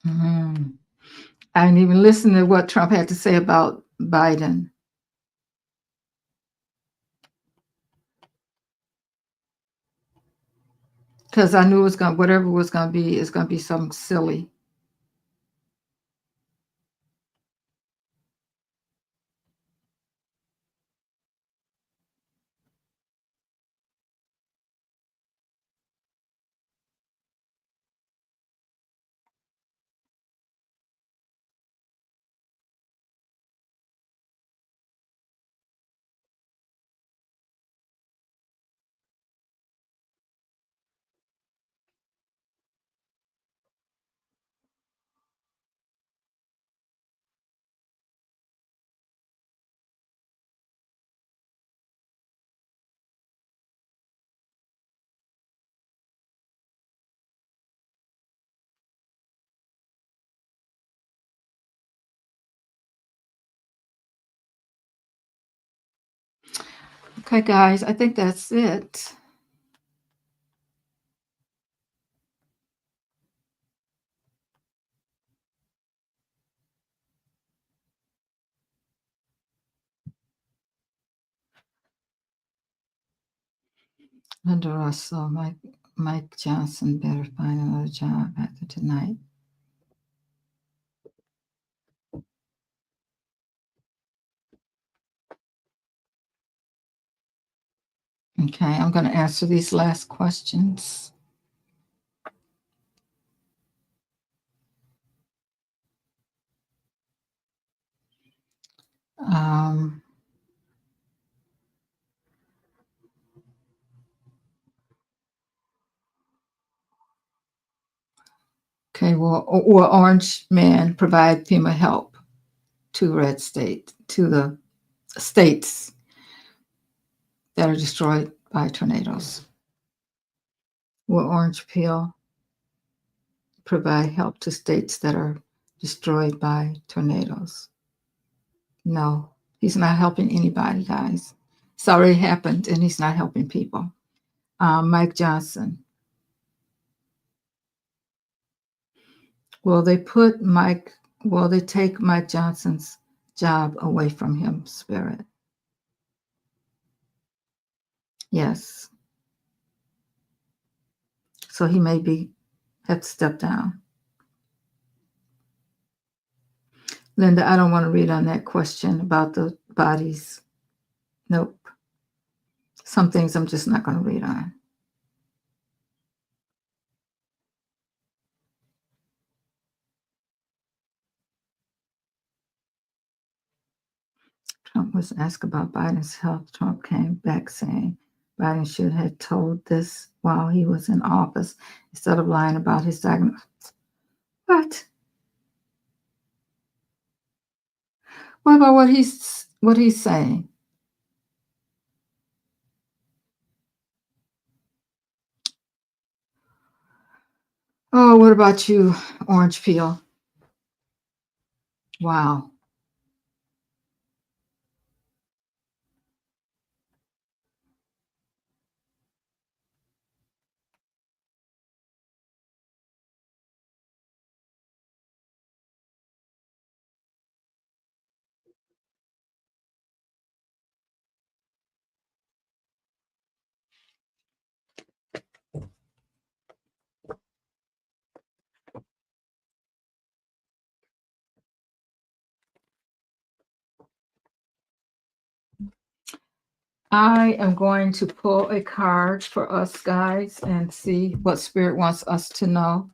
Mhm. I didn't even listen to what Trump had to say about Biden because I knew it was going whatever was going to be is going to be something silly. Okay, guys, I think that's it. Linda Russell, Mike Johnson better find another job after tonight. Okay, I'm going to answer these last questions. Um, okay, will Orange Man provide FEMA help to the states that are destroyed by tornadoes? Will Orange Peel provide help to states that are destroyed by tornadoes? No, he's not helping anybody, guys. It's already happened, and he's not helping people. Mike Johnson. Will they put Mike? Will they take Mike Johnson's job away from him, Spirit? Yes. So he may be Have to step down. Linda, I don't want to read on that question about the bodies. Nope. Some things I'm just not going to read on. Trump was asked about Biden's health. Trump came back saying Biden should have told this while he was in office instead of lying about his diagnosis. What? What about what he's saying? Oh, what about you, Orange Peel? Wow. I am going to pull a card for us guys and see what Spirit wants us to know.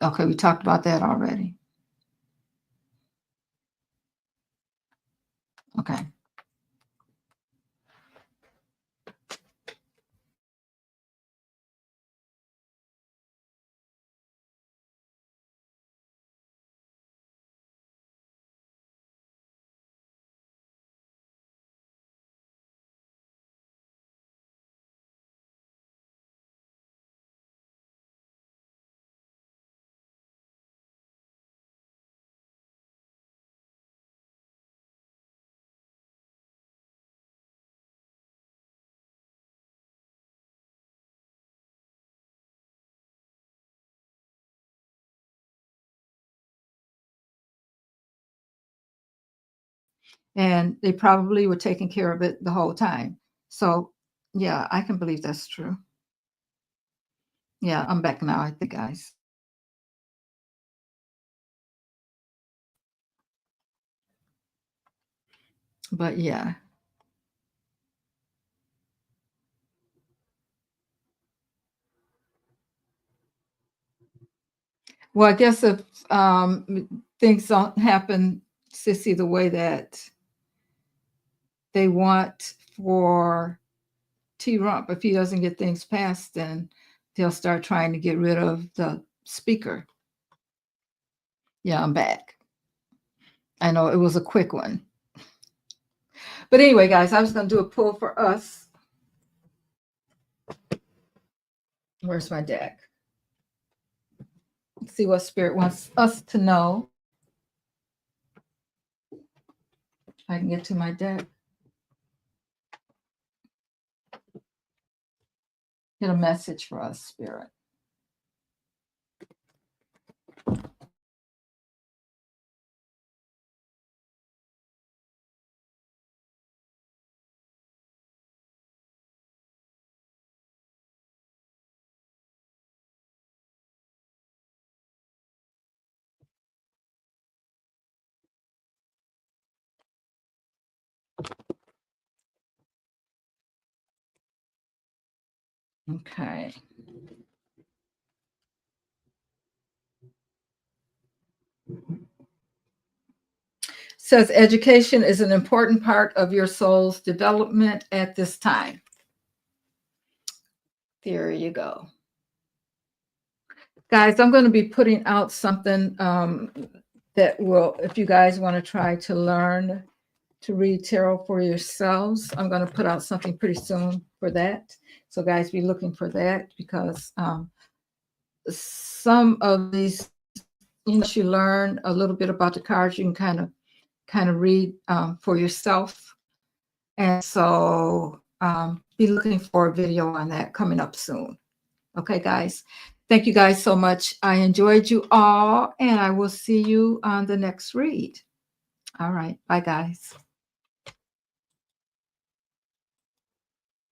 Okay, we talked about that already. Okay. And they probably were taking care of it the whole time. So, yeah, I can believe that's true. Yeah, I'm back now, I think, guys. But yeah. Well, I guess if things don't happen, Sissy, the way that they want for T Rump, if he doesn't get things passed, then they'll start trying to get rid of the speaker. Yeah, I'm back. I know it was a quick one. But anyway, guys, I was going to do a pull for us. Where's my deck? Let's see what Spirit wants us to know. If I can get to my deck. Get a message for us, Spirit. Okay. Says education is an important part of your soul's development at this time. There you go. Guys, I'm going to be putting out something that will, if you guys want to try to learn to read tarot for yourselves, I'm going to put out something pretty soon for that. So guys, be looking for that, because some of these, you learn a little bit about the cards, you can kind of read for yourself. And so be looking for a video on that coming up soon. Okay, guys. Thank you guys so much. I enjoyed you all, and I will see you on the next read. All right. Bye, guys.